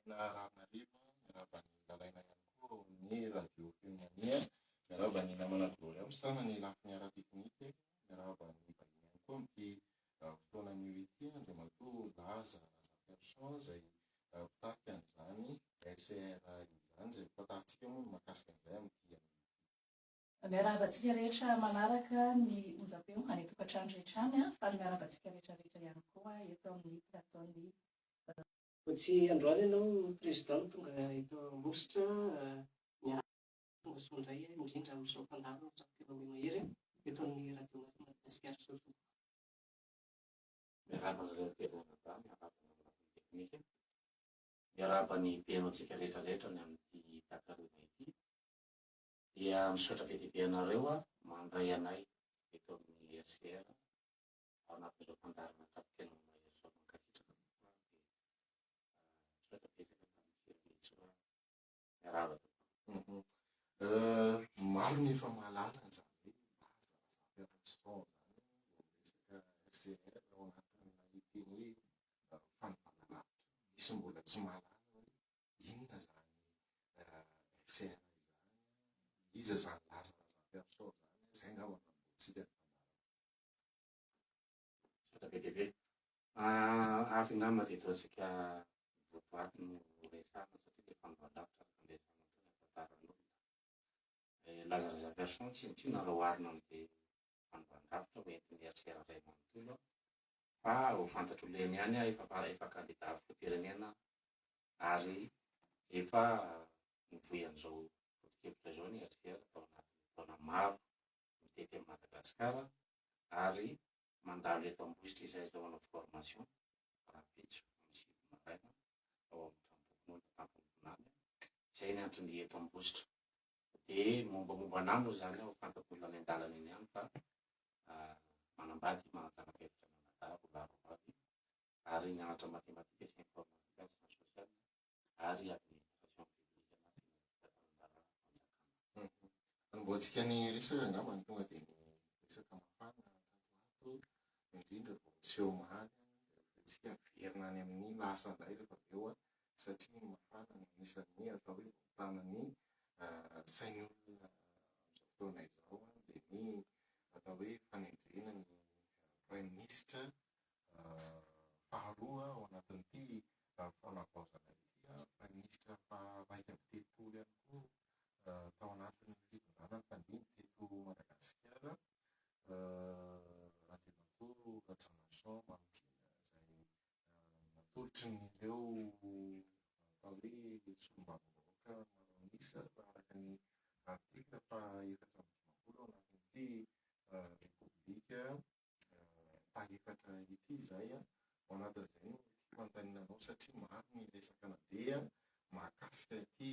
Naranarivo miaraba ny lalaina ihany koa ny radio fianania miaraba ny namana glory amin'ny sana ny lafiny ara-teknika miaraba ny bahiny ihany koa amin'ity fotoana anio ity andriamatoa laza Persson izay mpitafy an'izany SR izany izay mpataritsika moa mahakasika an'izay amin'ity miarabantsika rehetra manaraka ny onjam-peo any tokantrano rehetra any fa ny miarabantsika rehetrarehetra ihany koa eto amin'ny plataony tsy androany ianao président tonga eto Ambositra tonga sondray indrindra amin'izao fandarana kilomenohery eto amin'ny radio Madagasikara soto. Miarabana rehetra teknika miarabany mpiainotsika rehetrarehetra ny amin'ity takarona ity dia misaotra be dia be anareo mandray anay eto amin'ny RCR ao anatin'ireo fandarana tapikena mahery mankasitraka misaotra betsaka miarabana. Maro ny efa mahalala izany hoe Persson zany resaka RCR ao anatin'ny iteny hoe fanovana lavitra. Misy mbola tsy mahalala hoe inona zany RCR izany, iza zany laza Persson zany, izay angamba mbotsika misaotra be dia be avy angamba dia ataontsika voatoaty no resahana satria dia fanovana lavitra andesanan'olona Lazaraza Persson tsy intsina raha oharina amin'ilay fanovana-davitra ho entin'ny RCR iray manontolo fa ho fantatro leny ihany efa kandida fifirenena ary efa nivoy an'izao foto-kevitra izao ny RCR tao anatin'ny taona maro mitety amin'ny Madagasikara ary mandalo eto Ambositra izay zao manao formation rapitso amin'ny sivy maraina ao amin'ny Trambokon'olona izay ny antony eto Ambositra. Dia mombamomba an'ahy moa zany aho fantatr'olona any an-dalana eny ihany fa manambady manantanam-pevitra nanadaro larovavy ary nianatra matematika sy informatika sy science sociale ary administration publique anomboantsika ny resaka angamba ny tonga dia ny resaka mafana tatoato indrindra vao miseho omaly tsika miverina any amin'ny lasa indray rehefa avy eo satria ny mafana no anisan'ny atao hoe vahotanany sain'ny olona amin'izao fotoana izao dia ny atao hoe fanendrena ny prime ministre faharoa ao anatin'ity fanavaozana ity prime ministre faharaika amby telopolo ihany koa tao anatin'ny fitondrana ny fandimby teto Madagasikara andriamatoa Rajaonarison Mamintina izay natolotry n'ireo atao hoe solombavam-bahoaka maronisa araka ny artikla faha-efatra amby dimampolo ao anatin'ity repoblika faha-efatra ity izay ao anatin'izay no tiako anontanianao satria maro ny resaka nabe mahakasika ity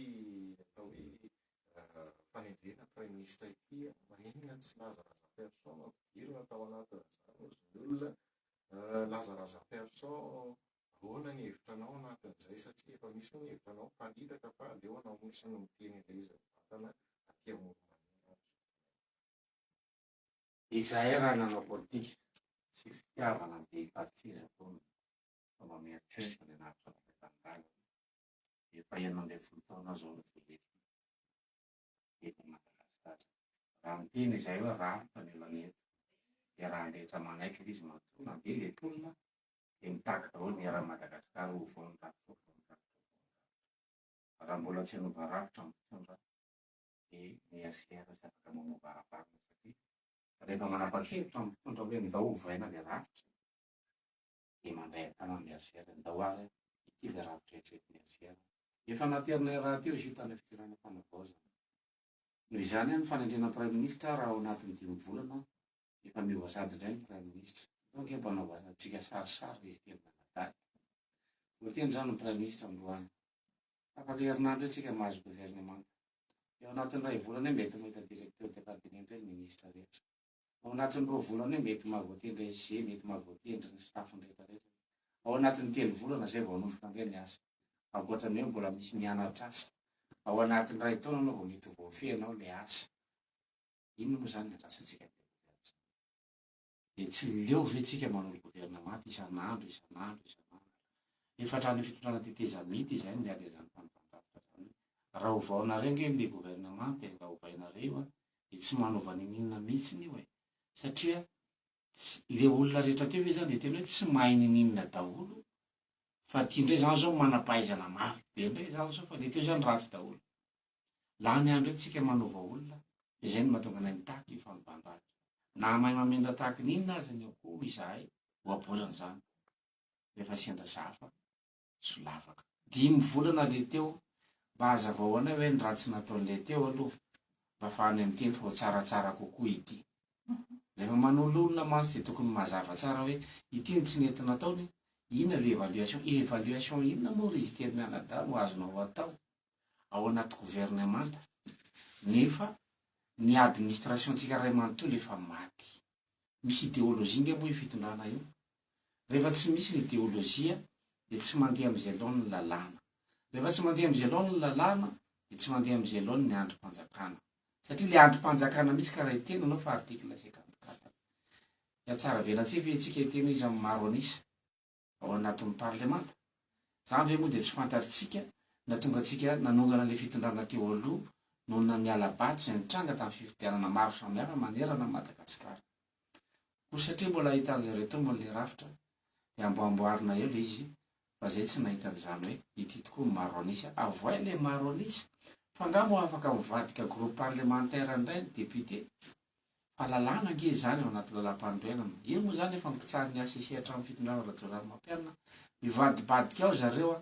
atao hoe fanendrena prime ministre ity maninona tsy Lazaraza Persson ampidirina tao anatin'izany ny olona Lazaraza Persson ahoana ny hevitranao anatin'izay satria efa misy ny hevitranao mpalitaka fa aleo anao misy no miteny ilay izy vatana aty amin'ny izahay raha nanao politika tsy fitiavana be hifatsira foana fa mameritreritry ny anaritra napetanindala efa enina ambin'ny folo taona zao no velety eto Madagasikara raha miteny izay hoe rafitra ny lanety dia raha andetra manaiky izy matoa be le tolona dia mitaky daholo ny era Madagasikara ho voany rafitra raha mbola tsy hanova rafitra mitondra dia ny RCR tsy afaka mamoava araparina satria rehefa manapa-kevitra mitondra hoe ndao ovaina le rafitra dia mandray an-tanany RCR ndao ary ity le rafitra eritreretin'ny RCR efa naterina raha teo izy io tany fitirana fanavaozana noho izany ny fanendrena prime ministre raha ao anatin'ny 5 volana efa miova sady indray ny prime ministre donc mpanao atsika sarisary izy tena manadahy voateny zany ny prime ministre androany afaka herinandro atsika mahazo gouvernement eo anatin'ny 2 volana mety mahita directeur de cabinet ndray ministre rehetra ao anatin'ny 2 volana mety mahavoatendry SG mety mahavoatendry ny staff rehetrarehetra ao anatin'ny 3 volana zay vao hanomboka indray ny asa ankoatrany hoe mbola misy mianatra asa ao anatin'ny 2 taona anao vao mety voafehinao le asa inona moa zany atrasantsika dia tsy leo ve tsika manao gouvernement isan'andro efa trano fitondrana teteza mity izay miala izany mpanofandrafitra zany raha ovaonareo nge le gouvernement raha ovainareo dia tsy manova ninina mihitsiny io e satria le olona rehetra teo e zany dia tena hoe tsy mahay ninina daholo fa tia indray zany zao manampahaizana mafy be indray zany zao fa le teo zany ratsy daholo lany andro hoe tsika manova olona izay no mahatonga anay mitaky fampandrafitra na mahay mamindra tahaky ninona aza ny akoho izahay oabolana zany rehefa sendra safa solavaka 5 volana le teo mba hazavao anay hoe ny ratsy nataon'le teo aloha mba fahany amin'ny teny fa ho tsaratsara kokoa ity rehefa manolo olona mantsy dia tokony mazava tsara hoe ity ny tsy nety nataony ina le évaluation inona moa ry izy teny mianadahy no azonao atao ao anaty gouvernemanta nefa ny administration tsika ray manontolo lefa maty misy idéologie nge moa fitondrana io rehefa tsy misy ny idéologia dia tsy mandeha am'izay laony ny lalàna rehefa tsy mandeha am'izay laony ny lalàna dia tsy mandeha am'izay laony ny androm-panjakana satria le androm-panjakana misy ka raha iteny anao fa artikla 54 ya tsara velantsy fe tsika iteny izy amin'ny maro anisa ao anatin'ny parlemanta zany ve moa dia tsy fantaritsika na tonga atsika nanongana le fitondrana teo aloha no na miala batsy nitranga tamin'ny fifidianana maro samihafa manerana Madagasikara ko satria mbola ahitan'zareo teo mbola le rafitra dia amboamboarina eo le izy fa zay tsy nahitan'izany hoe ity tokoa ny maro anisa avoay le maro anisa fa angamo afaka mivadika groupe parlementaire indray ny député fa lalàna nge zany ao anaty lalam-panorenana ino moa zany efa mikitsahan'ny asesehatra amin'ny fitondrana rajolany mampianina mivadibadika ao zareo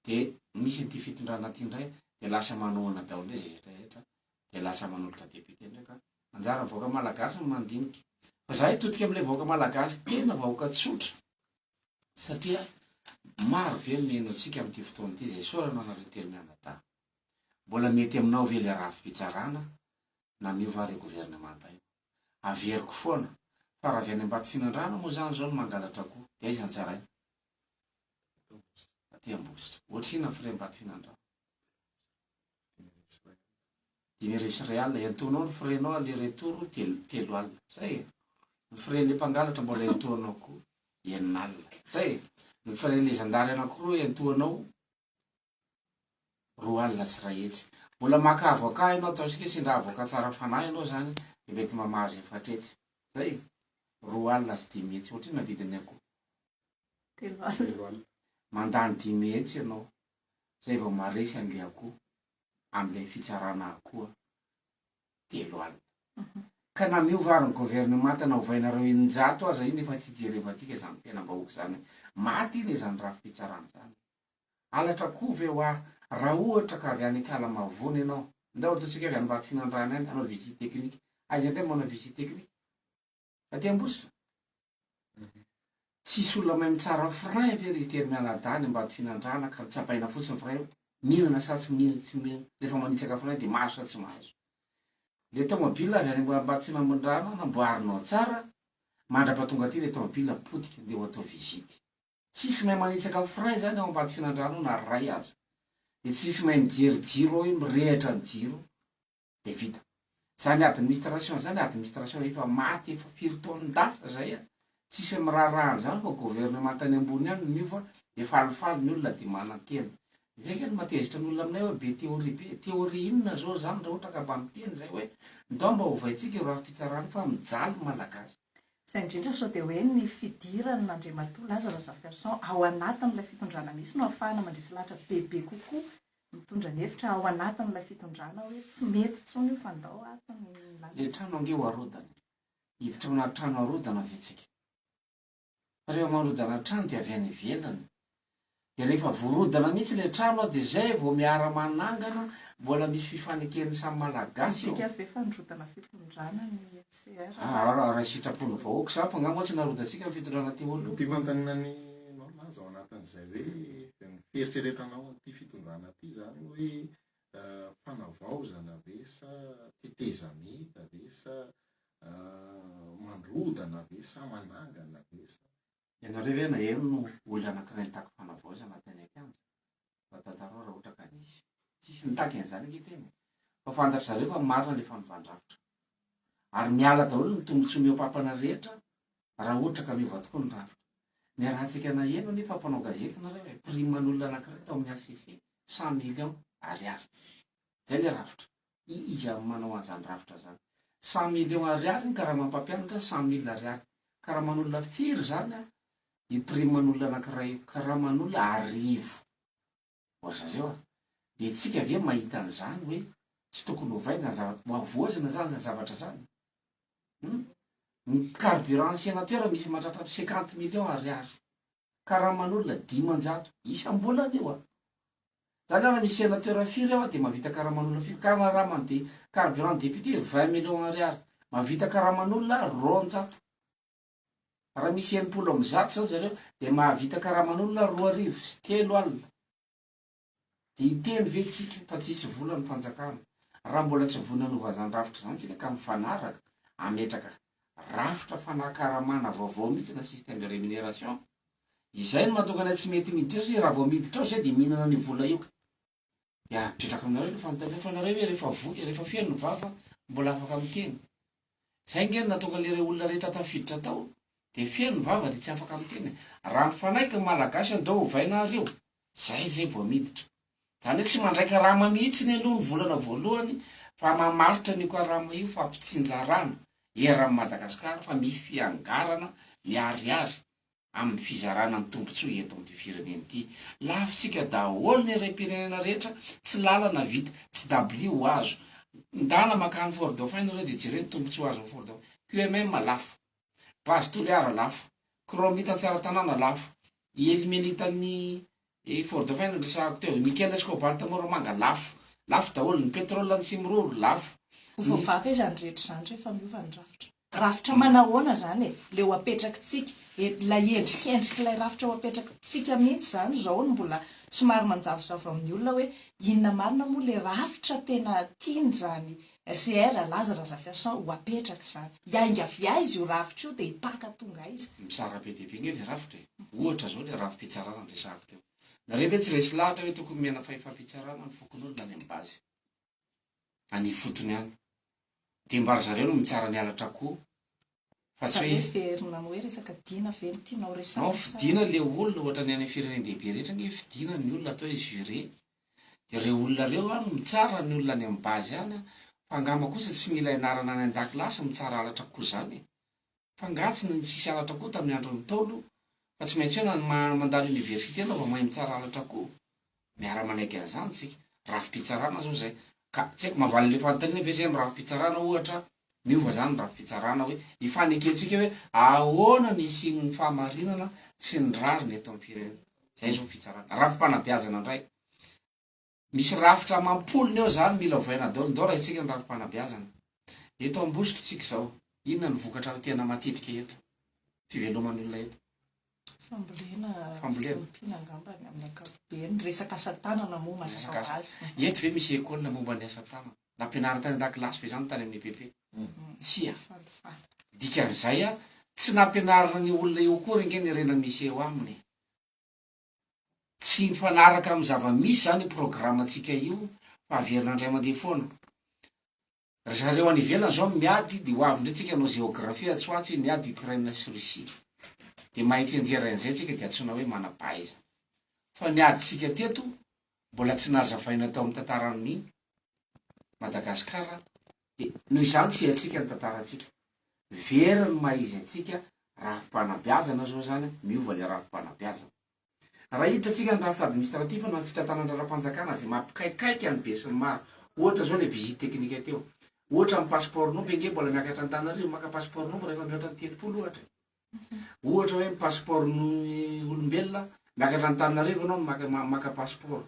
dia misy nyity fitondrana ty indray dia lasa manohana daholo zay rehetrarehetra dia lasa manolotra député ndraika anjara vahoaka malagasy ny mandinika fa zahay totika amin'ilay vahoaka malagasy tena vahoaka tsotra satria maro be meno antsika amin'ity fotoana ity zay sorana anareo telo mianadahy mbola mety aminao ve le rafim-pitsarana na miova re gouvernemanta io averiko foana fa raha avy any Ambato Finandrana moa zany zao no mangalatra koa dia izy antsarainy aty Ambositra ohatrina frais Ambato Finandrana 5 real entonao ny frais-nao aller retour 3 alina zay ny frais le mpangalatra mbola entoanao koa 9 alina zay ny frais le zandary anankiroa entoanao 2 alina sy ray hetsy mbola maka avocat ianao ataontsika hoe sendra avocat tsara fanahy ianao zany dia mety mamahazo efatretsy zay 2 alina sy 10 hetsy ohatrina vidiny akoho 3 alina mandany 10 hetsy ianao zay vao maresy an'le akoho amin'ilay fitsarana akoho 3 alina ka na miovary ny gouvernemanta na ovainareo 900 aza iny efa tsy jerevantsika zany tena mbahoaka zany maty iny zany rafi-pitsarana zany alatra koa ve ho raha ohatra ka avy any Kalamavony ianao ndao ataontsika avy any Ambato Finandrana any anao visite technique aiza indray manao visite technique aty Ambositra tsisy olona mahay mitsara fray ve ry tery mianadahy ny Ambato Finandrana ka tsapaina fotsiny fray mihinana sa tsy mihinana rehefa manitsaka fray dia mahazo sa tsy mahazo le tomobile avy any Ambato Finandrana namboarinao tsara mandrapatonga aty le tomobile potika dia ho atao visite tsisy mahay manitsaka fray zany ao Ambato Finandrana na ray aza dia tsisy mahay mijery jiro io mirehatra ny jiro dia vita zany administration efa maty efa 4 taonindasa zay tsisy mirarahany zany fa gouvernement tany ambony any miova dia falifaly ny olona dia manan-tena zay keny matezitra ny olona aminay hoe be teoria inona zao zany raha ohatra ka mba miteny zay hoe ndao mba hovaitsika io rafi-pitsarana fa mijaly malagasy izay indrindra sao dia hoe ny fidirany n'Andriamatoa Lazarus Zaferson ao anatin'ilay fitondrana misy no ahafahana mandrisy lahatra bebe kokoa mitondra ny hevitra ao anatin'ilay fitondrana hoe tsy mety tsony io fa ndao atiny le trano ange ho arodana hiditra ao anaty trano arodana vetsika fa rehefa marodana trano dia avy any ivelany dia rehefa voarodana mihitsy le trano dia zay vao miara manangana mbola misy fifanekeny samy malagasy dika ve fandrotana fitondrana ny FCR raha sitrapony vahoaka sa fa ngamo tsy narodantsika ny fitondrana teo aloha tiako antanina ny nolaza ao anatin'izay hoe fieritreretanao ty fitondrana ty zany hoe fanavaozana ve sa tetezamita ve sa mandrodana ve sa manangana ve sa ianareo ve na eno no olona anankiray nitaky fanavaozana teny akianja fa tantarao raha ohatra ka nisy tsisy nitaky an'izany anketeny fa fantatra zareo fa marina le fanovandravitra ary miala daholo ny tombontsoa mihoapapana rehetra raha ohatra ka miova tokoa ny rafitra Miarahantsika na eno nefa mpanao gazety nareo hoe priman'olona anankiray tao amin'ny ACC 100 millions ariary. Zay le rafitra. Iza manao an'izany rafitra zany. 100 millions ariary ny karaha mampampianatra 100 000 ariary. Karaha manolona firy zany a i priman'olona anankiray karaha manolona arivo. Ohatr'izao a. Dia tsika ve mahita an'izany hoe tsy tokony hovaina avoazina zany ny zavatra zany. Ny carburant sénateur misy mahatratra 50 millions ariary. Karaha manolona 500 isam-bolana io a. Zany raha misy sénateur firy eo dia mahavita karaha manolona firy. Karaha raha mandeha carburant député 20 millions ariary. Mahavita karaha manolona 200. Raha misy 90 zao zareo dia mahavita karaha manolona 2,3 alina. Dia iteny ve tsika fa tsisy vola ny fanjakana. Raha mbola tsy vonanova zany rafitra zany tsika ka mifanaraka ametraka rafitra fanakaramana vaovao mihitsy na système de rémunération. Izay no mahatonga anay tsy mety miditra hoe raha vao miditra ao zay dia mihinana ny vola io. Ya apetraka aminareo rehefa notany fa nareo hoe rehefa voky rehefa feno ny vava mbola afaka miteny. Zay nge natonga le olona rehetra tafiditra tao dia feno ny vava dia tsy afaka miteny. Raha mifanaika ny malagasy andao ovaina areo. Zay vao miditra. Zany hoe tsy mandraika rama mihitsy ny aloha ny volana voalohany fa mamaritra ny karama io fa ampitsinjarana eran'ny Madagasikara fa misy fiangarana miariary amin'ny fizarana ny tombontsoa eto amin'ny firenena ity. Lafitsika daholo ny raim-pirenena rehetra tsy lalana vita tsy dabli ho azo. Ndana makany Fort Dauphin ireo dia jereny tombontsoa azo Fort Dauphin. QMM lafo, base toliara lafo, kromita tsara tanàna lafo, eliminitany Fort Dauphin resahako teo, nickel cobalt moramanga lafo, lafo daholo ny pétrole ny simroro lafo. Ho voavafa izany rehetra zany rehefa miova ny rafitra. Rafitra manahoana zany e, le ho apetrakatsika, ilay endrikendrika ilay rafitra ho apetrakatsika mihitsy zany zao no mbola somary manjavozavo amin'ny olona hoe inona marina moa le rafitra tena tiany zany CR Lazara Zafiasan ho apetraka zany. Iainga izy io rafitra io dia hipaka tonga izy. Misara be dia be nge le rafitra e. Ohatra zao le rafim-pitsarana ny resahako teo. Nareo ve tsy resy lahatra hoe tokony mena fahefam-pitsarana ny fokon'olona any amin'ny base. Any fotony any. Dia mbary zareo no mitsara ny halatra koa. Fa tsy hoe verina hoe resaka dina ve ny tianao resaka. nao fidina le olona ohatra ny any firenena dehibe rehetra nge fidina ny olona atao hoe juré. Dia ireo olona reo a no mitsara ny olona any amin'ny base any a. Fa angamba kosa tsy mila ianarana any an-dakilasy mitsara halatra koa zany. Fa ngatsy ny tsisy halatra koa tamin'ny andron'ny Ntaolo. Fa tsy maintsy hoe na mandalo université anao vao mahay mitsara halatra koa. Miara-manaiky an'izany tsika. Rafim-pitsarana zao zay. Ka tsy haiko mavaly le fanontaniana ve zay amin'ny rafim-pitsarana ohatra miova zany ny rafim-pitsarana hoe ifaneketsika hoe ahoana ny isian'ny fahamarinana sy ny rariny eto amin'ny firenena. Zay zao fitsarana. Rafim-panabeazana indray. Misy rafitra mampolony eo zany mila ovaina daholo. Ndao raha itsika ny rafim-panabeazana. Eto ambosika tsika zao. Inona ny vokatra tena matetika eto? Fiveloman'ny olona eto. Fambolena mpinangambany amin'ny ankapobeny resaka asa tanana moa mazava azy. Eto ve misy école momba ny asa tanana? Nampianarana tany an-dakilasy ve zany tany amin'ny PP? Tsia. Dikan'izay a tsy nampianarana ny olona eo koa renge ny renany misy eo aminy. Tsy mifanaraka amin'ny zava-misy zany programantsika io fa averina indray mandeha foana. Zareo any ivelany zao miady dia ho avy ndretsika anao géographie Tsoatsy niady Ukraine sy Russie. Dia mahitsy anjeran'izay tsika dia antsoina hoe manam-pahaiza. Fa niaditsika teto mbola tsy nazavaina tao amin'ny tantaran'ny Madagasikara. Dia noho izany tsy haintsika ny tantarantsika. Very ny maha-izy antsika rafim-panabeazana zao zany miova le rafim-panabeazana. Raha hiditra tsika ny rafitra administratif na fitantanan-draram-panjakana izay mampikaikaiky ny be sy ny maro. Ohatra zao le visite teknika teo. Ohatra ny passeport nomba nge mbola miakatra Antananarivo maka passeport nomba rehefa mihoatra ny 30 ohatra. Ohatra hoe passeport ny olombelona miakatra Antananarivo ianao maka passeport.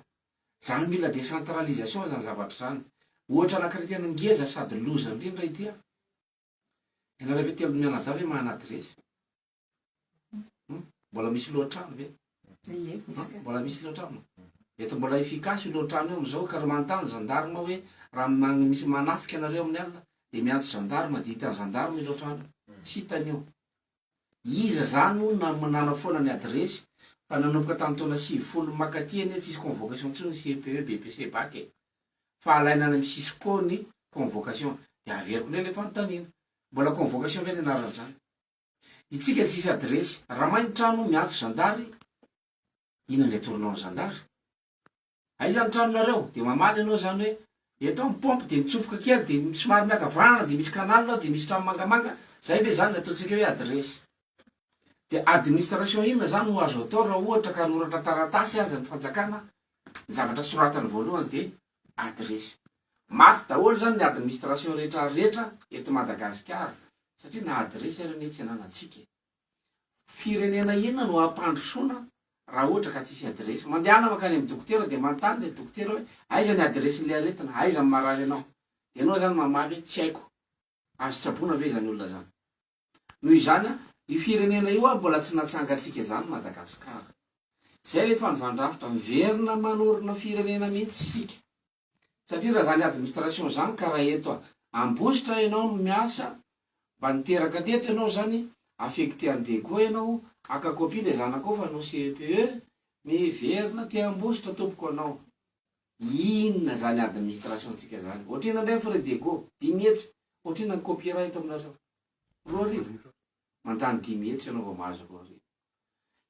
Zany mila décentralisation zany zavatra zany. Ohatra anankiray tena ngeza sady loza indrindra ity. Ianareo ve telo mianadahy ve mahana adresy? Mbola misy lohatrano ve? Mbola misy lohatrano. Eto mbola efikasy io lohatrano io amin'izao ka manontany gendarme hoe raha misy manafika anareo amin'ny alina dia miantso gendarme dia hitan'ny gendarme lohatrano. Tsy hitany eo. Iza zany nanao foana ny adresy fa nanomboka tamin'ny taona 20 makaty eny tsy misy convocation intsony CPE, BPC, BAC. Fa alaina any amin'ny Cisco ny convocation dia averiko indray le fanontaniana. Mbola convocation ve ny anaran'izany? Itsika tsisy adresy. Raha mainy trano miantso zandary, ino le torinao zandary? Aiza ny tranonareo? De mamaly ianao zany hoe eto mipompe de mitsofoka kely de somary miakavana de misy kanalina de misy trano mangamanga. Zay ve zany le ataontsika hoe adresy. De administration inona zany no azo atao raha ohatra ka noratra taratasy aza ny fanjakana, ny zavatra soratany voalohany de adresy. Maty daholo zany ny administration rehetrarehetra eto Madagasikara satria na adresy ary mety ananatsika. Firenena inona no ampandrosoana raha ohatra ka tsisy adresy? Mandehana makany amin'ny dokotera de manontany le dokotera hoe aiza ny adresin'le aretina, aiza marary anao? De anao zany mamaly hoe tsy haiko. Azo tsaboana ve zany olona zany? Noho izany io firenena io mbola tsy natsangatsika zany Madagasikara. Zay le fanovan-drafitra miverina manorina firenena mihitsy sika. Satria raha zany administration zany ka raha eto Ambositra ianao no miasa, mba niteraka teto ianao zany, affecté andego ianao, akakopy le zanakao fa anao CPE, miverina te Ambositra tompoko anao. Inona zany administration tsika zany? Ohatrina ndray frais dego 10 hetsy, ohatrina ny copie raha eto aminareo. 2 mantany 10 hetsy ianao vao mahazo 2.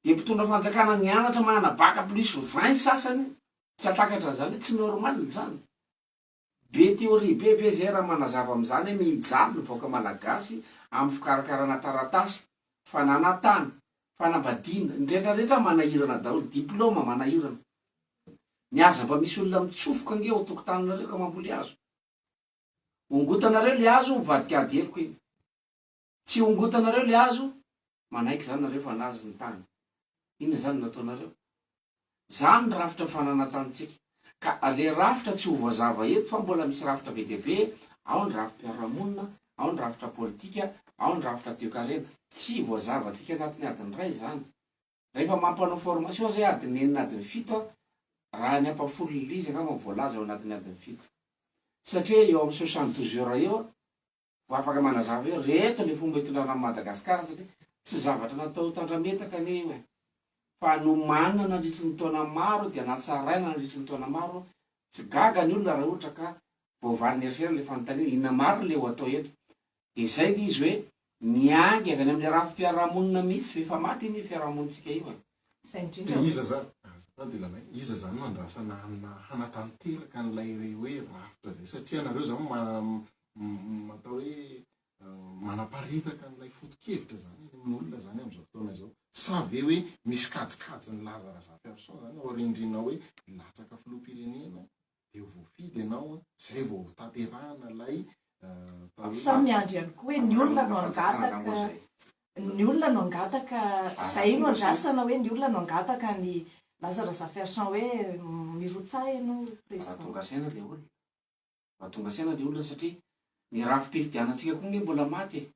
De mpitondra fanjakana nianatra manana bac plus 20 sasany, tsy atakatra zany, tsy normal zany. Be théorie be zay raha manazava am'zany hoe mijaly ny vahoaka malagasy amin'ny fikarakarana taratasy, fananatana, fanambadiana, ndretrarehetra manahirana daholo, diplôma manahirana. Miaza mba misy olona mitsofoka angeo tokotaninareo ka mamboly hazo. Ongotanareo le hazo mivadika ady heloka iny. Tsy ongotanareo le hazo, manaiky zany nareo fa nazy ny tany. Ina zany nataonareo? Zany ny rafitra fananatantsika. Ka le rafitra tsy ho voazava eto fa mbola misy rafitra be dia be, ao ny rafim-piarahamonina, ao ny rafitra politika, ao ny rafitra toe-karena. Tsy voazavatsika anatin'ny adiny ray zany. Rehefa mampanao formation zay adiny 4 adiny 7, raha ny ampafolo lizy angamba voalaza ao anatin'ny adiny 7. Satria eo amin'ny 72 heures eo, vo afaka manazava hoe reto le fomba hitondrana Madagasikara satria tsy zavatra natao tandrametaka ane io e. Fa nomanina nandritry ny taona maro dia natsaraina nandritry ny taona maro, tsy gaga ny olona raha ohatra ka voavaliny erisera le fanontaniana inona marina le ho atao eto. De zay le izy hoe miangy avy any amin'le rafim-piarahamonina mihitsy efa maty iny fiarahamonitsika io e. De iza zany delanay, iza zany mandrasana hanatanteraka an'ilay hoe rafitra zay satria anareo zany matao hoe manaparitaka an'ilay foto-kevitra zany amin'olona zany amin'izao fotoana izao. Sa ve hoe misy kajikajy ny Lazara Zafiarson zany ao rindrinao hoe latsaka filoham-pirenena de voafidy ianao zay vao tanterahana ilay sa miandry ihany koa hoe ny olona no angataka, ny olona no angataka, zay no andrasana hoe ny olona no angataka ny Lazara Zafiarson hoe mirotsah ianao président. Tonga saina le olona. Tonga saina le olona satria ny rafim-pifidianantsika koa nge mbola maty.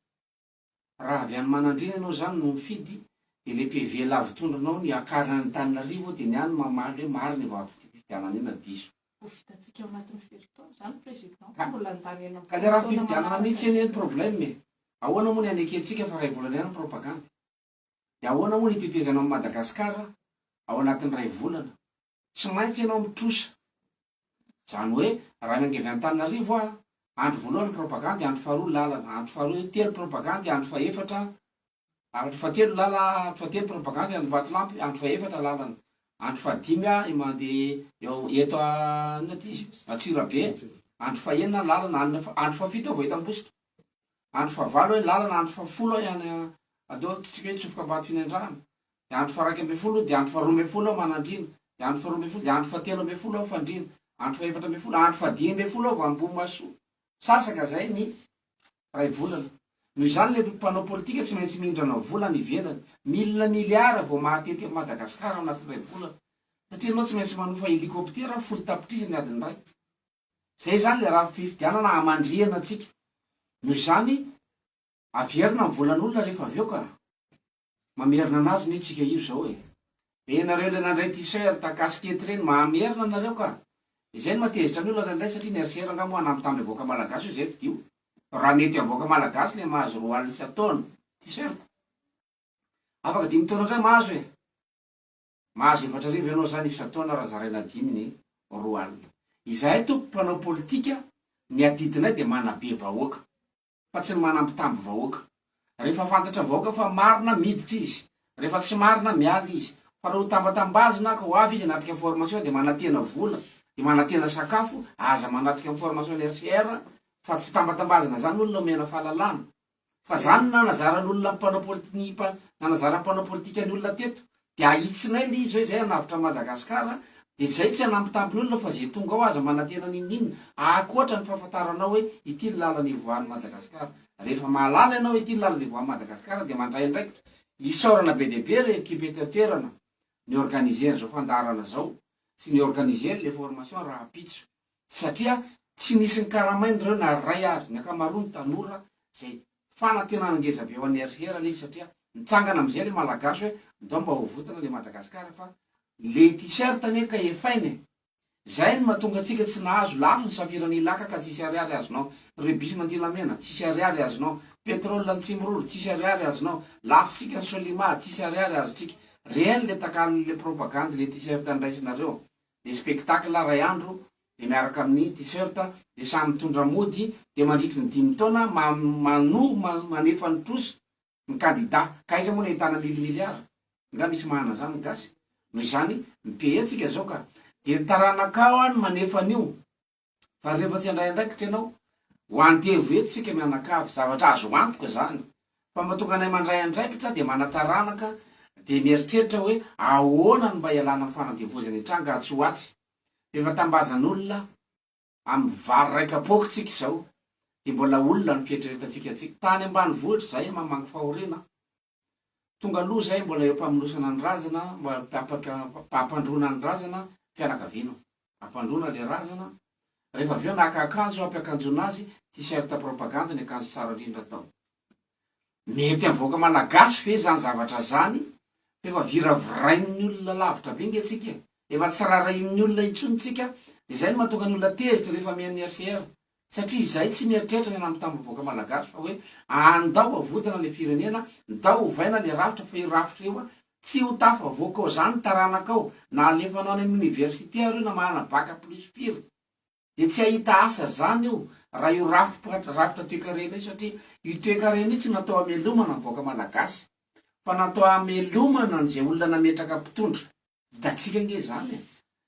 Raha avy any manandrina ianao zany no mifidy, de le PV lavitondronao ny akarina ny Tananarivo de ny any mamaly hoe marina ny rafim-pifidianana iny diso. Ho vitantsika ao anatin'ny feritaona zany président, mbola notany ka le rafim-pifidianana mihitsy eny problème. Ahoana moa ny anekentsika fa ray volana ihany propaganda. De ahoana moa ny tetezana amin'ny Madagasikara ao anatin'ny ray volana. Tsy maintsy ianao mitrosa. Zany hoe raha miangevy Antananarivo andro voalohany propaganda, andro faharoa lalana, andro faharoa telo propaganda, andro fahaefatra, andro fahatelo lalana, andro fahatelo propaganda, andro vatolampy, andro fahaefatra lalana, andro fahadimy mandeha eto Atsirabe, andro fahaenina lalana, andro fahafito vao eto Ambositra, andro fahavalo lalana, andro fahafolo ihany adao tsika hoe tsofoka ambato finandrahana, de andro faharaiky ambin'ny folo, de andro faharoa ambin'ny folo manandrina, de andro faharoa ambin'ny folo, de andro fahatelo ambin'ny folo fandrina, andro fahaefatra ambin'ny folo, andro fahadimy ambin'ny folo vao Ambohimaso. Sasaka zay ny ray volana. Noho izany le mpanao politika tsy maintsy mihindrana volana ivelany, milina miliara vao mahatety Madagasikara anatin'ny ray volana. Satria anao tsy maintsy manofa helikoptera folo tapitrisa ny adiny ray. Zay zany le rafim-pifidianana amandrihana atsika. Noho izany averina amin'ny volan'olona rehefa avy eo ka mamerina anazy ny tsika io zao e. Nareo le nandray t-shirt, casquette reny mamerina nareo ka. Izay no matezitra ny olona nandray satria nersera nga moa anampitamby avoaka malagasy io zay fidio. Raha mety avoaka malagasy le mahazo 4 alina isataona t-shirt. Afaka 5 taona ndray mahazo e. Mahazo 4 arivo ianao zany isataona raha zaraina 5 ny 4 alina. Izahay tompo mpanao politika ny adidinay de manabe vahoaka fa tsy ny manampitamby vahoaka. rehefa fantatra vaoaka fa marina miditra izy, rehefa tsy marina miala izy. Fa raha ho tambatambazina ka ho avy izy anatrika information de manatena vola, de manatena sakafo, aza manatrika information RCR, fa tsy tambatambazina zany olona omena fahalalana. Fa zany nanazaran'olona nanazara mpanao politika ny olona teto, de ahitsinay le izy hoe zay anavitra Madagasikara, de zay tsy anampitampiny olona fa zay tonga ao aza manatena ninina, akoatra ny fahafantaranao hoe ity ny lalany ivoahan'ny Madagasikara. Rehefa mahalala ianao hoe ity ny lalany ivoahan'ny Madagasikara de mandray andraikitra, isaorana be deaibe re équipe eto toerana ny organiser zao fandarana zao sy ny organiser le formation raha pitso, satria tsy nisy ny karamainy reo na ray ary ny akamaroany tanora zay fanantenana ngeza be ao an'ny RCR le izy, satria nitsangana am'izay le malagasy hoe ndao mba hovotana le Madagasikara fa le t-shirt ane ka efainy. Zay no mahatonga atsika tsy nahazo lafo ny safirany ilaka ka tsisy ariary azonao, rebisy nandilamena tsisy ariary azonao, petrole ny tsimororo tsisy ariary azonao, lafotsika ny solima tsisy ariary azotsika. Reny le takalon'le propagande le t-shirt andraisinareo, le spectacle ray andro de miaraka amin'ny t-shirt de samy mitondra mody de mandriky ny 5 taona manefa ny trosy ny candidat. Kaiza moa nahitana miliara nga misy mahana zany gasy noho izany mipehetsika zao ka de taranakao any manefa an'io. Fa rehefa tsy andray andraikitra ianao ho andevo eto sika mianakavy, zavatra azo antoka zany. Fa mahatonga anay mandray andraikitra de manataranaka de mieritreritra hoe ahoana ny mba ialana amin'ny fanadevozany tranga tsy ho atsy. Efa tambazan'olona amin'ny vary raika pokitsika zao, de mbola olona ny fieritreretantsika tany ambany vohitra zay mamangy fahoriana. Tonga aloha zay mbola eo mpamonosana ny razana, pampandrona ny razana fianakaviana, ampandrona le razana. Rehefa avy eo naka akanjo ampiakanjona azy, t-shirt propagande ny akanjo tsara indrindra tao. Mety avoaka malagasy fe zany zavatra zany, efa viravirain'ny olona lavitra be ngetsika, efa tsy rarahin'ny olona itsonitsika. De zay no mahatonga ny olona tezitra rehefa mian'ny RCR, satria zay tsy mieritreritra ny anampitambovoaka malagasy fa hoe andao avotana le firenena, ndao ovaina le rafitra fa io rafitra io tsy ho tafa voakao zany taranakao, na alefanao any amin'ny université io na mahana bac plus firy, de tsy ahita asa zany io raha io rafitra toekarena io, satria io toekarena io tsy natao amelomana ny voaka malagasy fa natao amelomana n'izay olona nametraka mpitondra. Hitatsika nge zany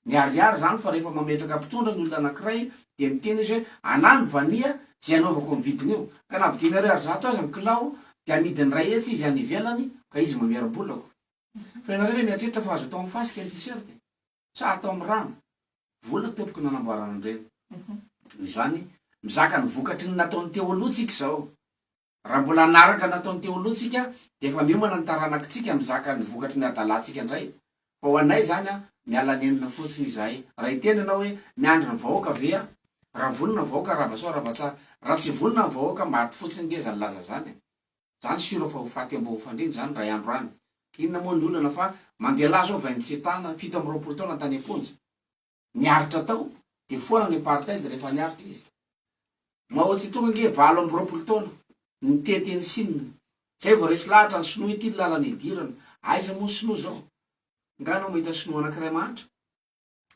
ny ariary zany fa rehefa mametraka mpitondra ny olona anankiray de miteny izy hoe anano vania zay anaovako ny vidiny io, ka na vidiny ariary zato aza ny kilao de amidiny ray etsy izy any ivelany ka izy mameram-bolako. Fa ianareo hoe mieritreritra fa azo atao amin'ny fasika ny t-shirt sa atao amin'ny rano, vola tompoko nanamboarana andreny. Izany mizaka ny vokatry ny nataony teo aloha tsika zao. Raha mbola anaraka nataony teo aloha tsika de efa miomana ny taranakitsika mizaka ny vokatry ny adalantsika indray. Fa ho anay zany miala nenina fotsiny izahay. Raha iteny ianao hoe miandry ny vahoaka vea, raha vonona ny vahoaka raha vasoa raha vatsara, raha tsy vonona ny vahoaka maty fotsiny ngeza ny laza zany. Zany sura fa ho faty ambo fandriny zany ray andro any. Inona moa ny olana fa mandeha lazo 27 tana 7 taona tany am-ponja, niaritra tao de foana ny apartheid rehefa niaritra izy. Mahoatsy tonga nge 20 taona niteteny sinina, zay vao resy lahatra ny sinoa ity lalany idirana. Aiza moa ny sinoa zao? Nganao mahita sinoa anankiray mahantra.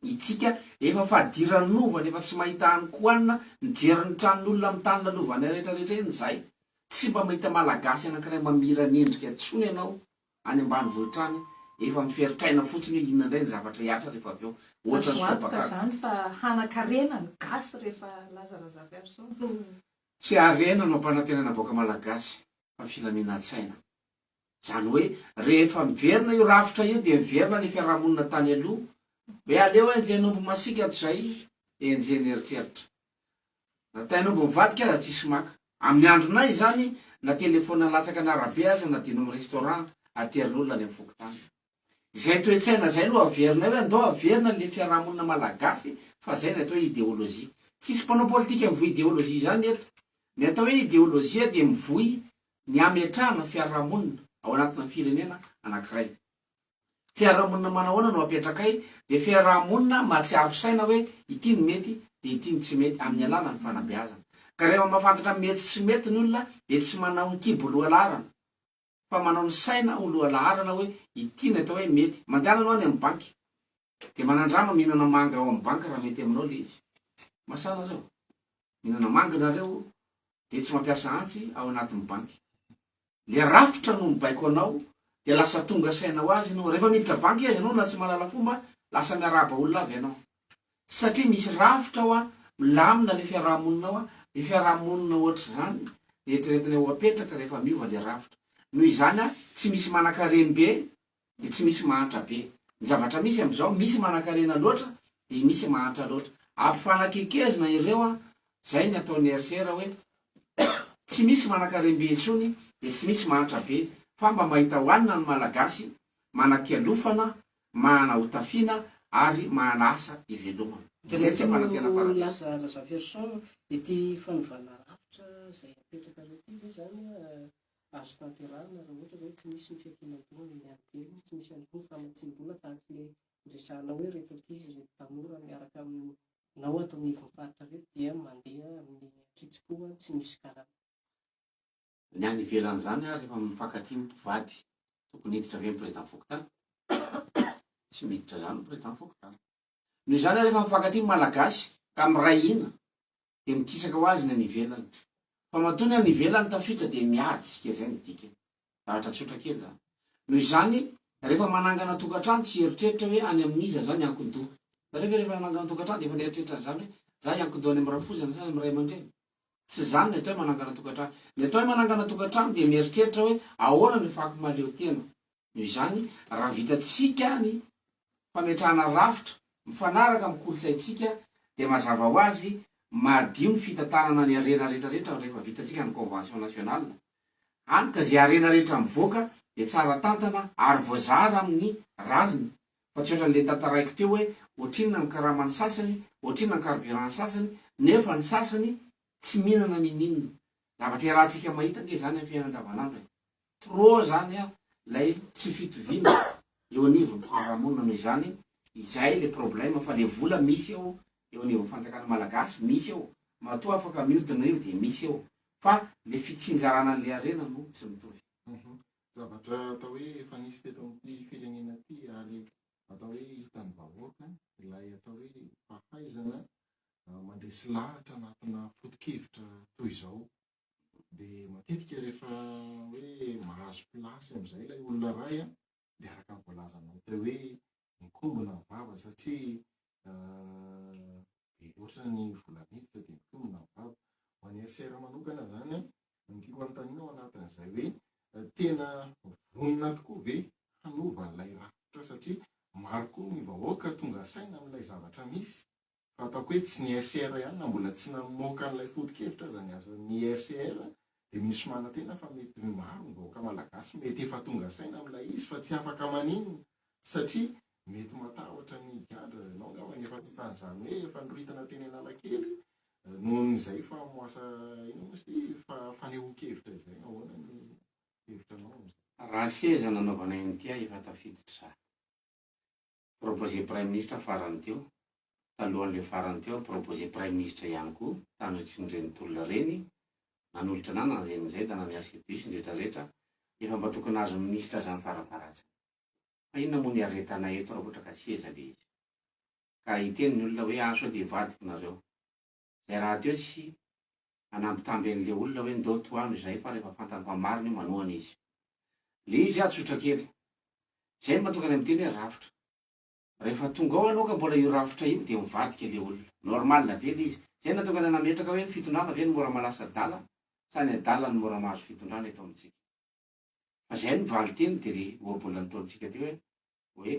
Itsika efa fadiran'ny novany, efa tsy mahita any koanina nijeriny tranon'olona amin'ny tany lalovany rehetrarehetra iny zay. Tsy mba mahita malagasy anankiray mamira ny endrika tsony ianao any ambany vohitra any, efa miferitraina fotsiny hoe inona indray ny zavatra hiatra rehefa avy eo. Ohatra Azo antoka zany fa hanakarena ny gasy rehefa lazarazavy azy zao. Tsy arena no ampanantenana voaka malagasy fa filaminan-tsaina. Zany hoe rehefa miverina io rafitra io de miverina le fiarahamonina tany aloha. Hoe aleo enjenombo masika ato zay, enjeny eritreritra. Na tainombo mivadika aza tsisy maka. Amin'ny andronay zany na telefona latsaka ny arabe aza na dino amin'ny restaurant aterin'olona any amin'ny fokotany. Zay toe-tsaina zay no averina hoe andao averina le fiarahamonina malagasy, fa zay ny atao ideolojia. Tsisy mpanao politika mivohy ideolojia zany eto. Ny atao hoe ideolojia de mivohy ny ametrahana fiarahamonina ao anatina firenena anankiray. Fiarahamonina manahoana no apetrakay, de fiarahamonina mahatsiaro saina hoe ity ny mety de ity ny tsy mety amin'ny alàna ny fanabeazana. Ka rehefa mahafantatra mety tsy mety ny olona de tsy manao ny kibo lohalarana, fa manao ny saina ho lohalaharana hoe ity ny atao hoe mety. Mandehana anao any amin'ny banky de manandrama mihinana manga ao amin'ny banky raha mety aminao le izy. Masana reo mihinana manga nareo de tsy mampiasa antsy ao anatin'ny banky. le rafitra no mibaiko anao de lasa tonga sainao azy anao rehefa miditra banky azy anao na tsy mahalala fomba lasa miaraba olona avy anao satria misy rafitra ao a milamina le fiarahamoninao a de fiarahamonina ohatry zany eritreretiny ao apetraka rehefa miova le rafitra noho izany a tsy misy manan-kareny-be de tsy misy mahantra be ny zavatra misy am'izao misy manan-karena loatra de misy mahantra loatra ampifanakekezina ireo a zay ny ataony RCR hoe tsy misy manan-kareny-be etsony de tsy misy mahantra be fa mba mahita hoanina ny malagasy manan-kialofana mahana hotafiana ary mahanasa ivelomana zay tsy manantena lasa Ferson ity fanovana rafitra zay apetraka rety zay zany azo tanterahana raha ohatra hoe tsy misy ny fiankinandohana ny antely tsy misy ihany koa ny famatsim-bola tahaka le resahanao hoe rehefa ankizy reto tanora miaraka aminao atao nivo mifaritra reto dia mandeha amin'ny kitsipoa tsy misy karana ny any ivelany zany a rehefa mifankatia mpivady tokony hiditra ave président fokotany tsy miditra zany président fokotany noho izany a rehefa mifankatia malagasy ka miray ina de mikisaka ho azy ny any ivelany fa matony any ivelany tafitra de miady sika zay ny dika zavatra tsotra kely zany noho izany rehefa manangana tokantrano tsy eritreritra hoe any amin'iza zany ankidoha rehefa manangana tokantrano de efa nieritreritra zany hoe za ankidoha any amin'ny rafozana zany amin'ny ray aman-dreny tsy zany ny atao hoe manangana tokantrano ny atao hoe manangana tokantrano de mieritreritra hoe ahoana ny fako maleo tena noho izany raha vitatsika ny fametrahana rafitra mifanaraka amin'ny kolotsaintsika de mazava ho azy madio ny fitantanana ny arena rehetrarehetra rehefa vitatsika ny convention nationale any ka zay arena rehetra mivoaka de tsara tantana ary voazara amin'ny rariny fa tsy ohatran'le tantaraiko teo hoe ohatrinona ny karamany sasany ohatrinona ny carburant sasany nefa ny sasany tsy mihinana ninninona zavatra iarahantsika mahita ke zany amin'ny fiainana andavanandro trop zany a lay tsy fitoviana eo anivo ny fiarahamonina noho izany izay le problème fa le vola misy eo anivo fanjakana malagasy misy eo matoa afaka mihodina io de misy eo fa le fitsinjarana an'le arena no tsy mitovy zavatra atao hoe efa nisy teto amin'ity firenena ty ary atao hoe hitan'ny vahoaka ilay atao hoe fahaizana mandresy lahatra anatina foto-kevitra toy izao de matetika rehefa hoe mahazo plasy am'izay ilay olona ray a de araka ny voalazanao teo hoe mikombona ny vava satria de ohatra ny vola miditra de mikombona ny vava ho any RCR manokana zany a ny tiako anontaniana ao anatin'izay hoe tena vonona tokoa ve hanova n'ilay rafitra satria maro koa ny vahoaka tonga saina amin'ilay zavatra misy fa ataoko hoe tsy ny RCR ihany na mbola tsy namoaka an'ilay foto-kevitra zany asan'ny RCR de misy manantena fa mety maro ny vahoaka malagasy mety efa tonga saina amin'ilay izy fa tsy afaka maninona satria mety matahotra ny gadra anao ngamba efa tokanyzany hoe efa noritana teny Analakely noho n'izay fa moasa ino moa sy fa fanehoan-kevitra izay ahoana ny hevitranao am'izay raha seza nanaovana iny a efa tafiditra za proposé prime ministre farany teo talohan'le farany teo proposé prime ministre ihany koa tanotrin'ireny tolona reny nanolotra ana nanzen'izay da namiasa diso rehetrarehetra efa mba tokony azo ministra zany faraparatsy fa inona moa ny aretanay eto raha ohatra ka seza le izy ka hiteny ny olona hoe aso de vadiko nareo zay raha teo tsy anampitamby an'le olona hoe ndao toano izay fa rehefa fantany fa mariny manohana izy le izy tsotra kely zay mahatokany am'teny hoe rafitra rehefa tonga ao anao ka mbola io rafitra io de mivadika le olona normal be le izy zay natokany nametraka hoe ny fitondrana ve ny mora malasa dala sa ny adala ny mora mahazo fitondrana eto amintsika fa zay ny valy teny de le ohabola nataontsika teo hoe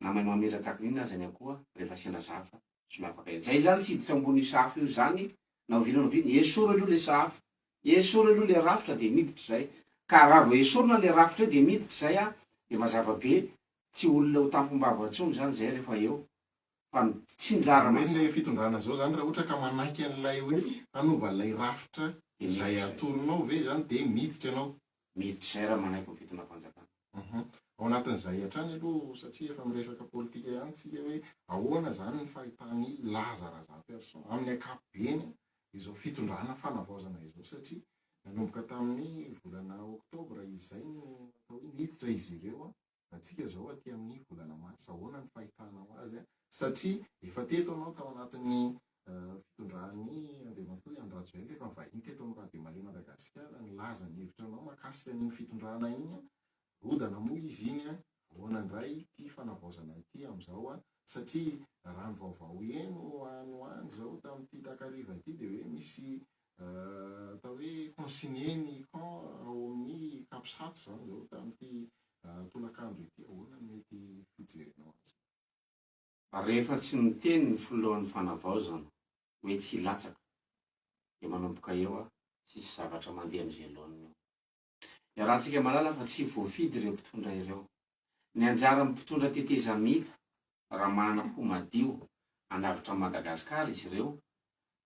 namay mamera takin'iny aza ny akoha rehefa sendra zafa somafaka zay zany sy hiditra ambony safo io zany na ovinao viny esoro aloha le safo esoro aloha le rafitra de miditra zay ka raha vo esorona le rafitra de miditra zay a de mazava be tsy olona ho tampombava atsony zany zay rehefa eo fa tsinjara le fitondrana zao zany raha ohatra ka manaiky an'ilay hoe hanova n'ilay rafitra izay atoronao ve zany de miditra ianao miditra zay raha manaiky ny fitondrafanjakana ao anatin'izay hatrany aloha satria efa miresaka politika ihany tsika hoe ahoana zany ny fahitany Lazara Persson amin'ny ankapobeny izao fitondrana fanavaozana izao satria nanomboka tamin'ny volana oktobra izay no atao hoe miditra izy ireo atsika zao aty amin'ny volana mars ahoana ny fahitanao azy satria efa teto anao tao anatin'ny fitondrany Andriamatoa Andry zay rehefa vahiny teto amin'ny radio Maria Madagasikara nilaza ny hevitranao mahakasika ny fitondrana iny rodana moa izy iny ahoana indray ity fanavaozana ity amin'izao satria raha ny vaovao eno anoany zao tamin'ity takariva ity dia hoe misy atao hoe consigné ny camp ao amin'ny Kapisatsy zany zao tamin'ity tolakandro ity ahoana mety fijerenao azy. Rehefa tsy miteny ny filohan'ny fanavaozana hoe tsy latsaka dia manomboka eo tsisy zavatra mandeha amin'izay lohan'ny eo. Rahantsika malala fa tsy voafidy ireo mpitondra ireo. Ny anjaran'ny mpitondra teteza mita raha manana ho madio andavitra Madagasikara izy ireo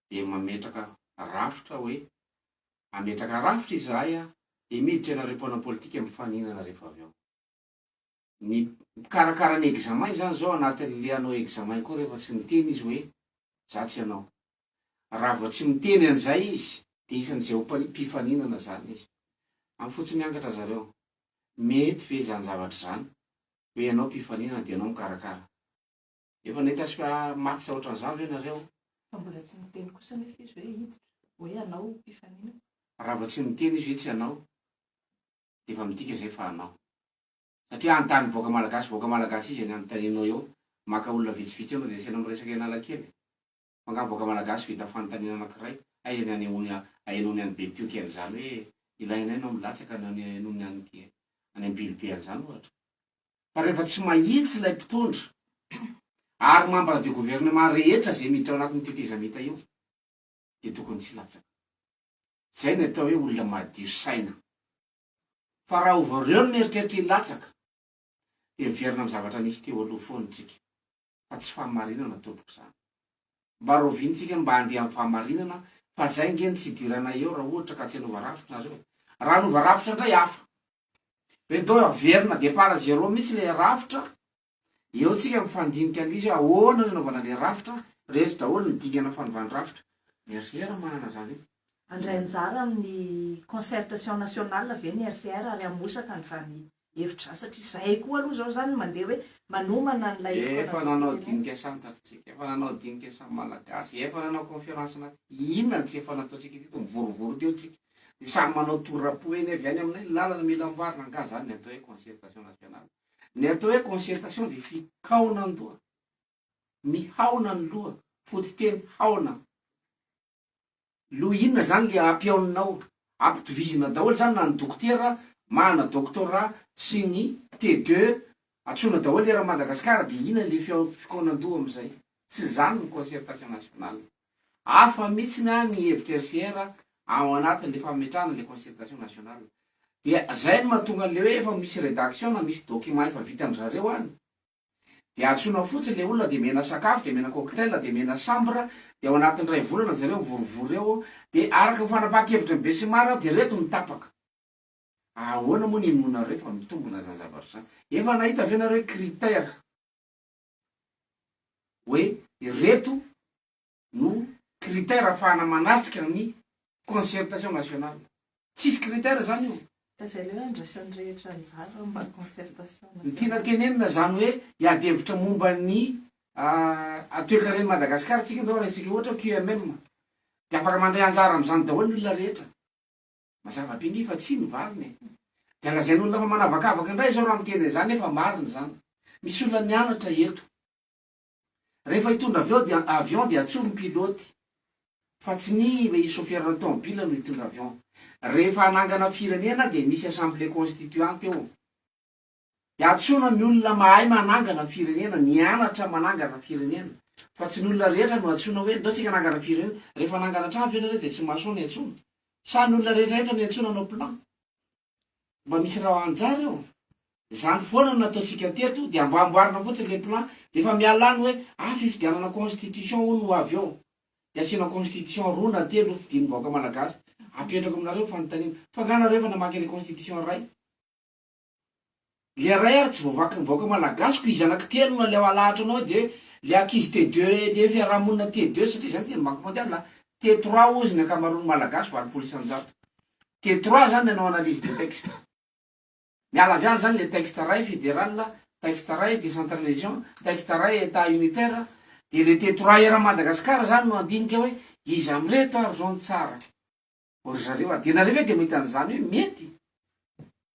dia mametraka rafitra hoe ametraka rafitra izahay dia miditra ianareo mpanao politika mifaninana rehefa avy eo. Ny mikarakara ny examen zany zao anatin'le anao examen koa rehefa tsy miteny izy hoe za tsy anao. Raha vao tsy miteny an'izay izy dia isan'izay mpifaninana zany izy. Amin'ny fotsiny miangatra zareo mety ve zany zavatra zany hoe ianao mpifaninana dia ianao mikarakara. Efa nahita maty ohatran'izany ve ianareo? Fa mbola tsy miteny kosa nefa izy hoe hiditra hoe ianao mpifaninana. Raha vao tsy miteny izy hoe tsy anao dia efa midika zay fa anao. Satria antany voaka malagasy izy any anontanianao eo maka olona vitsivitsy ianao dia asiana miresaka Analakely. Manga voaka malagasy vita fanontaniana anankiray aiza ny ahenony any Betioky zany hoe ilainay no milatsaka noho ny any Ambilobe zany ohatra. Fa rehefa tsy mahitsy ilay mpitondra ary membre du gouvernement rehetra zay miditra ao anatin'ny teteza mita io dia tokony tsy latsaka. Zay ny atao hoe olona madio saina. Fa raha ovareo no mieritreritra ilatsaka dia miverina amin'ny zavatra nisy teo aloha foana tsika. Fa tsy fahamarinana tompoko izany. Mba rovintsika mba handeha amin'ny fahamarinana fa zay ngeny tsy idirana eo raha ohatra ka tsy hanova rafitra nareo. Raha hanova rafitra indray hafa. Vedao averina départ zéro mihitsy ilay rafitra. Eo tsika mifandinika an'izy ahoana ny anaovana ilay rafitra rehetra daholo ny dingana fanovana rafitra. RCR manana zany. Andray anjara amin'ny concertation nationale ve ny RCR ary amosaka an'izany hevitra satria zahay koa aloha zao zany mandeha hoe manomana n'ilay efa nanao dinika samy tatritsika, efa nanao dinika samy malagasy, efa nanao conférence inona tsy efa nataotsika teto mivorovoro teo tsika. Samy manao torapo eny avy any aminay lalana mila amboarina nga zany ny atao hoe concertation nationale. Ny atao hoe concertation dia fikaona andoha. Mihaona ny loha, foty-teny haona. Loha inona zany le ampiaoninao, ampitovizina daholo zany na ny dokotera, mana doctorat sy ny T2 atsoina daholo era Madagasikara dia inona le fikaonan-doha amin'izay. Tsy zany ny concertation nationale. Hafa mihitsy ny hevitra RCR ao anatin'le fametrahana le concertation nationale. Dia zay no mahatonga le hoe efa misy rédaction na misy document efa vita amin'zareo any. Dia atsoina fotsiny le olona dia mena sakafo, dia mena cocktail, dia mena chambre, dia ao anatin'ny ray volana zareo mivorivory eo, dia araka ny fanapahan-kevitra ny besimara dia reto mitapaka. Ahoana moa ny inonareo fa mitombona zany zavatra zany. Efa nahita avy ianareo critère hoe reto no critère ahafahana manatrika ny concertation nationale. Tsisy critère zany io. Zay le hoe andraisan'ny rehetra anjara mba concertation ny tiana tenenina zany hoe hiady hevitra momba ny atoekareny Madagasikara tsika ndao raha ohatra QMM dia afaka mandray anjara amin'izany daholo ny olona rehetra. Mazava be fa tsy ny valiny. Dia lazainy olona fa manavakavaka indray zao raha miteny zany efa marina zany. Misy olona nianatra eto. Rehefa hitondra avion dia atsoro ny piloty. Fa tsy ny chauffeur tomobile no hitondra avion. Rehefa hanangana firenena dia misy assemblée constituante eo. Dia atsoina ny olona mahay manangana firenena, nianatra manangana firenena. Fa tsy ny olona rehetra no atsoina hoe ndao tsika hanangana firenena. Rehefa hanangana trano ianareo dia tsy mahasoa ny atsoina. Sa ny olona rehetrarehetra no atsoina anao plan. Mba misy raha anjara eo. Zany foana no nataotsika teto dia mba amboarina fotsiny le plan dia efa mialany hoe fifidianana constitution no avy eo. Dia asiana constitution roa na telo fidiny-bahoaka malagasy. Apetrako aminareo fanontaniana. Fa anganareo efa namaky le constitution ray. Le ray ary tsy voavaky ny vahoaka malagasy ko izy anankitelo no le ao alahatra anao dia le ankizy T2 le fiarahamonina T2 satria zany teny banque mondiale T3 ozy ny ankamaroan'ny malagasy valopolo isanjato. T3 zany nanao analyse de texte. Miala avy any zany le texte ray fédéral, texte ray décentralisation, texte ray état unitaire. Dia le T3 era Madagasikara zany no andinika hoe izy amreto ary zao ny tsara ory zareo adinareo hoe de mahita an'izany hoe mety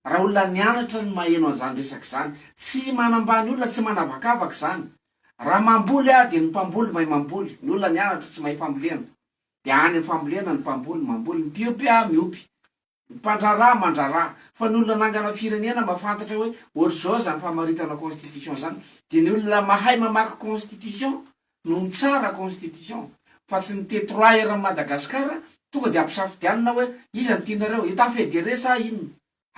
raha olona nianatra ny maheno an'izany resaky zany tsy manambany olona tsy manavakavaka zany raha mamboly a de ny mpamboly mahay mamboly ny olona nianatra tsy mahay fambolena de any amin'ny fambolena ny mpamboly mamboly mipiompy a miopy ny mpandrarà mandrarà fa ny olona nangana firenena mahafantatra hoe ohatry zao zany famaritana constitution zany de ny olona mahay mamaky constitution no ny tsara constitution fa tsy ny T3 eran'ny Madagasikara tonga de ampisafidianina hoe iza ny tianareo état fédéré sa inona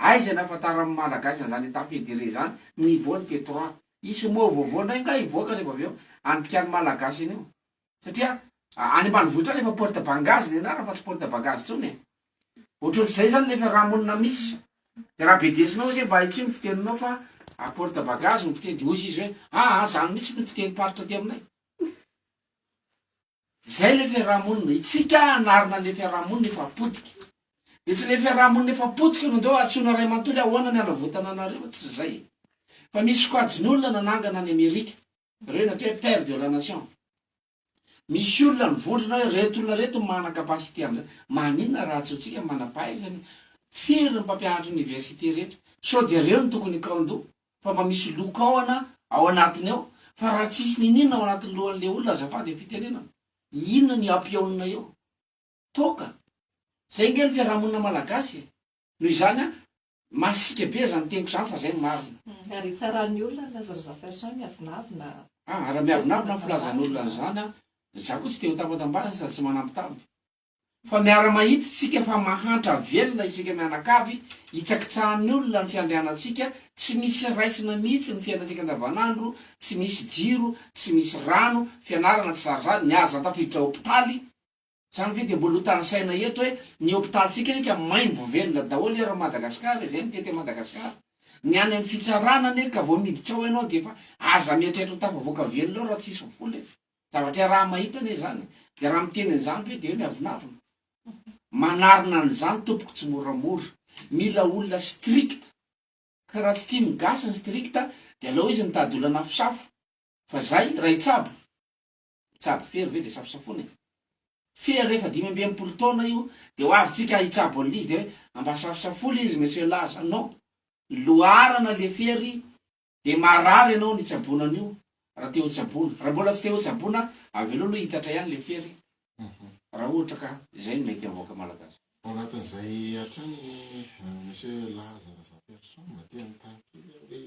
aiza nafantara amin'ny malagasy zany état fédéré zany nivoany T3 isy moa voavoana nga ivoaka rehefa avy eo antikany malagasy iny eo satria any ambanivohitra lefa porte bangage ny anara fa tsy porte bangage tsony ohatr'izay zany lefa raha monina misy de raha bedesinao zay mba itsy ny fiteninao fa porte bangage ny fiteny de osy izy hoe zany misy ny fiteny-paritra ty aminay zay le fiarahamonina itsika anarina le fiarahamonina efa potiky de tsy le fiarahamonina efa potiky no ndeo atsona ray manontolo ahoana ny anavotana anareo tsy zay fa misy squadny olona nanangana any Amerika reo natao hoe père de la nation misy olona nivondrona hoe reto olona reto mana kapasité am'zay maninona raha atsotsika manam-pahaizany firy ny mpampianatra université rehetra so de reo ny tokony kando fa mba misy lokaona ao anatiny ao fa raha tsisy ninina ao anatin'ny lohan'le olona azafady ny fitenenana inona ny ampiaonina eo toka zay nge ny fiarahamonina malagasy noho izany masika be zany teniko zany fa zay marina ary tsaran'ny olona lazarazafaisan miavinavina raha miavinavina filazan'olona zany za koa tsy te ho tambatambazana sady tsy manampitamby fa miara mahity tsika fa mahantra velona isika mianakavy hitsakitsahan'ny olona ny fiandrianatsika tsy misy raisina mihitsy ny fiainatsika andavanandro tsy misy jiro tsy misy rano fianarana tsy zarizary ny aza tafiditra hopitaly zany ve de mbola hotany saina eto hoe ny hopitalytsika nika maimbo velona daholo era Madagasikara zay mitety Madagasikara ny any amin'ny fitsarana ane ka vao miditra ao ianao de fa aza mieritreritra tafavoaka velona ao raha tsisy vola zavatra raha mahita ane zany de raha mitenen'zany hoe de hoe miavinavina manarina an'izany tompoko tsy moramora mila olona stricta ka raha tsy tia migasy ny stricta de aleo izy mitady olana afosafo fa zay raha itsabo fery ve de safosafony fery rehefa 5 taona io de ho avytsika itsabo an'izy de hoe amba safosafolo izy monsieur laza non loarana le fery de marary ianao ny tsabonan'io raha te ho tsabona raha mbola tsy te ho tsabona avy aloha lo hitatra ihany le fery raha ohatra ka zay no mety avoaka malagasy ao anatin'izay hatrany monsieur Lazara Persson mba te anytany kely hoe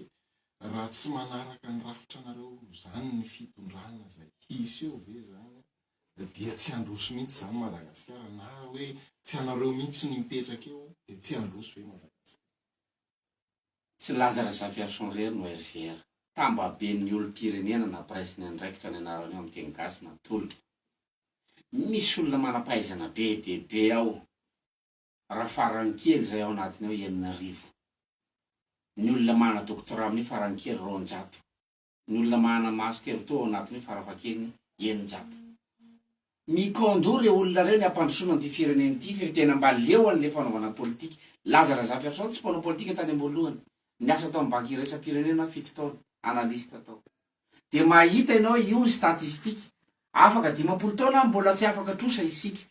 raha tsy manaraka ny rafitra anareo zany ny fitondrana zay hisy eo ve zany dia tsy androso mihitsy zany Madagasikara na hoe tsy anareo mihitsy ny mipetraka eo de tsy androso hoe Madagasikara tsy Lazara Persson rery no RCR tamba ben'ny olom-pirenena na presy ny andraikitra ny anarany eo amin'ny teny gasy na tolo misy olona manampahaizana be de be ao raha farankely zay ao anatiny ao 9,000 ny olona mana doktora amin'ny farankely 200 ny olona mana master to ao anatiny farafakely 900 mikondore olona reo ny ampandrosoana ty fireneny ty fa tena mba leo an'le fanaovana politika Lazara Persson tsy mpanao politika tany am-boalohany niasa tao amin'ny banky iraisam-pirenena 7 taona analista tao de mahita ianao io ny statistika afaka 50 taona mbola tsy afaka trosa isika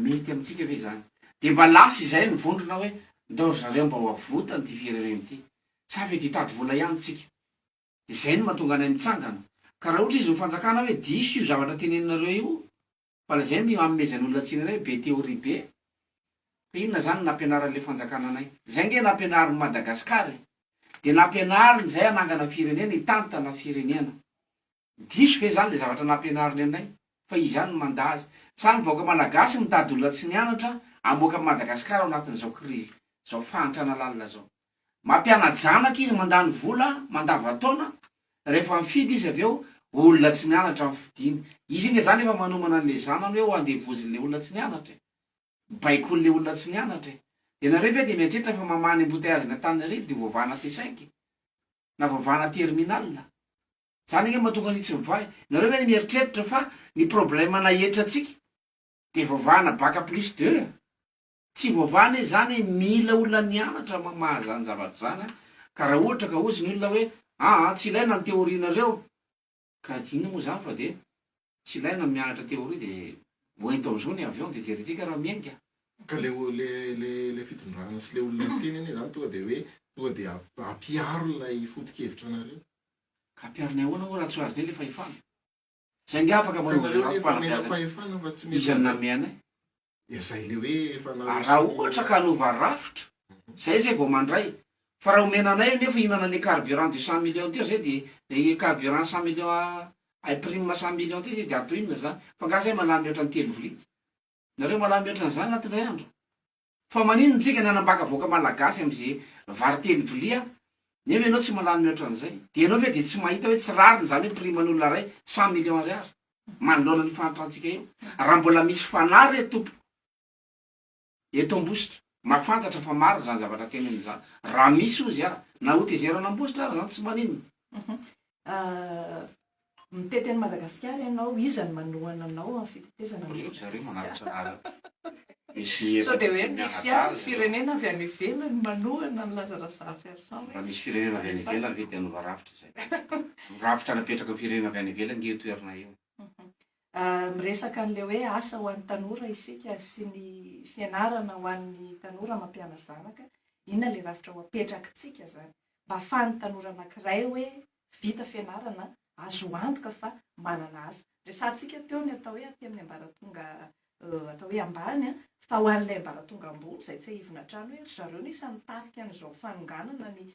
mety amitsika ve zany de mba lasy izay nivondrona hoe ndao zareo mba ho avotany ty fireneny ty sa fe ditady vola ihany tsika de zay no mahatonga anay mitsangana ka raha ohatra izy mifanjakana hoe diso io zavatra teneninareo io fa la zay amezan'olona tsinanay be teoria be fa inona zany nampianaran'le fanjakana anay zay nge nampianarin'ny Madagasikara de nampianariny zay anangana firenena hitantana firenena diso fe zany le zavatra nampianariny anay fa izany mandazy sany vaoka malagasy mitady olona tsy nianatra amoaka Madagasikara ao anatin'izao krizy zao fahantrana lalina zao mampianajanaka izy mandany vola mandavataona rehefa mifidy izy avy eo olona tsy nianatra mifidiny izy iny zany efa manomana an'le zanany hoe ho andevozin'le olona tsy nianatra baikon'le olona tsy nianatra de nareo ve de mieritreritra fa mamany embouteillage tany arivo de voavana T5 na voavana terminal zany nge mahatonga ny tsy mivay nareo ve mieritreritra fa ny problème nahetra atsika de voavana bac plus 2 tsy voavana zany mila olona nianatra mamahazany zavatra zany ka raha ohatra ka ozy ny olona hoe tsy ilaina ny teorinareo ka inona moa zany fa de tsy ilaina mianatra teoria de moento am'izao ny avion dia jeretika raha miainga ka le fitondrana sy le olona teny eny zany tonga dia ampiaro ilay foto-kevitra anareo ka ampiarina ahoana ho raha tsy ho azy ne le fahefana saingy afaka nareo efa mena fahefana fa tsy izy mety aminay izay le hoe efa raha ohatra ka hanova rafitra zay vao mandray fa raha omenanay nefa hinana le carburant de 100 millions teo zay de carburant 100 millions ay prime 100 millions ty zay de ato inona zany fa ngasy malamy oatra ny telo voli nareo malamy oatra n'izany anatin'ray andro fa manino ntsika ny anambaka voaka malagasy am'izay vary telo volia nefa ianao tsy malamy oatra n'izay de ianao ve de tsy mahita hoe tsy rariny zany hoe priman'olona ray 100 millions ariary manoloana ny fantantsika eo raha mbola misy fanary tompo eto ambositra mafantatra fa maro zany zavatra teneny zany raha misy ozy na hotezerana ambositra ary zany tsy manino miteteny Madagasikara ianao izany manohana anao amin'ny fitetezana zareo manavitra sao de hoe misy any firenena avy any ivelany manohana ny Lazarasara Fersan raha misy firenena avy any ivelany ve de anova rafitra zay rafitra napetraka firenena avy any ivelany nge toerana eo miresaka an'le hoe asa ho an'ny tanora isika sy ny fianarana ho an'ny tanora mampianatra zanaka inona le rafitra ho apetrakitsika zany mba ahafahan'ny tanora anankiray hoe vita fianarana azo antoka fa manana asa resantsika teo ny atao hoe aty amin'ny ambaratonga atao hoe ambany fa ho an'ilay ambaratonga ambony zay tsy ahivina trano hoe zareo no isan'ny tarika an'izao fanonganana ny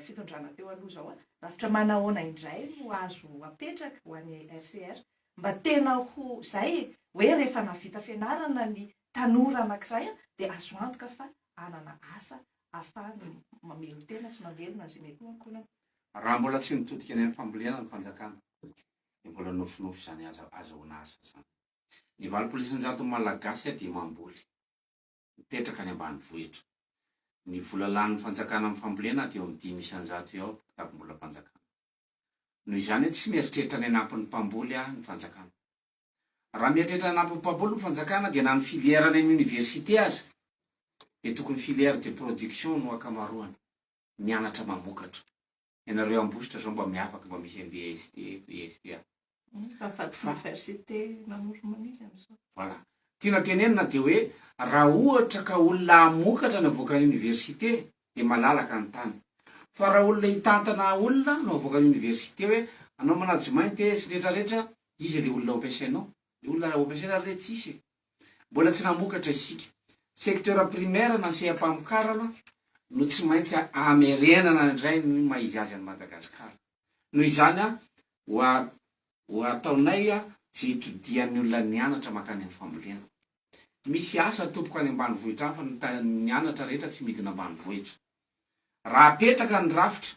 fitondrana teo aloha zao rafitra manahoana indray no azo apetraka ho an'ny RCR mba tena ho zay hoe rehefa navita fianarana ny tanora anankiray dia azo antoka fa anana asa ahafahany mamelo tena sy mamelona zay mety ankonana raha mbola tsy mitodika ny fambolena ny fanjakana de mbola nofinofy zany azahoana asa zany ny valopolo-isan-jato malagasy dia mamboly mipetraka ny ambanivohitra ny vola lan'ny fanjakana amin'ny fambolena dia eo amin'ny 500 eo kitapo-mbola mpanjakana noho izany hoe tsy mieritreritra ny anampin'ny mpamboly ny fanjakana raha mieritreritra ny anampin'ny mpamboly ny fanjakana dia na ny filière any amin'ny université aza dia tokony filière de production no akamaroany mianatra mamokatra ianareo ambositra zao mba miafaka mba misy VST fa fady université namoro-maniry am'izao voilà tiana tenenina dia hoe raha ohatra ka olona amokatra ny avoaka ny université dia malalaka ny tany fa raha olona hitantana olona no avoaka ny université hoe anao manady mainty sy rehetrarehetra izy le olona ampiasainao le olona raha ampiasaina re tsisy mbola tsy namokatra isika secteur primaire na sehampamokarana no tsy maintsy amerenana indray ny maizy azy any Madagasikara noho izany ho ataonay zay hitodian'ny olona nianatra makany amin'ny fambolena misy asa tompoko any ambanivohitra any fa nianatra rehetra tsy midina ambanivohitra raha apetraka ny rafitra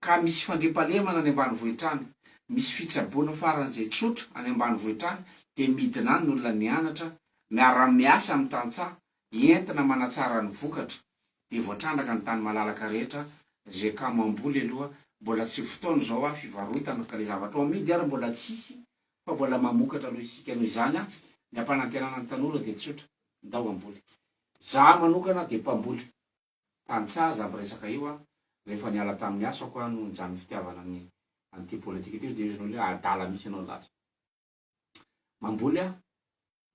ka misy fandriampahalemana any ambanivohitra any misy fitsaboana farany zay tsotra any ambanivohitra any dia midina any ny olona nianatra miara-miasa amin'ny tantsaha entina manatsara ny vokatra dia voatrandraka ny tany malalaka rehetra zay ka mamboly aloha mbola tsy fotoana zao fivarotana ka le zavatra amidy ary mbola tsisy fa mbola mamokatra aloha isika noho izany ny ampanantenana ny tanora dia tsotra ndao amboly za manokana dia mpamboly tantsaha za miresaka io rehefa niala tamin'ny asako no njany fitiavana ny an'ity politika teo dia izy nolo adala misy anao laza mamboly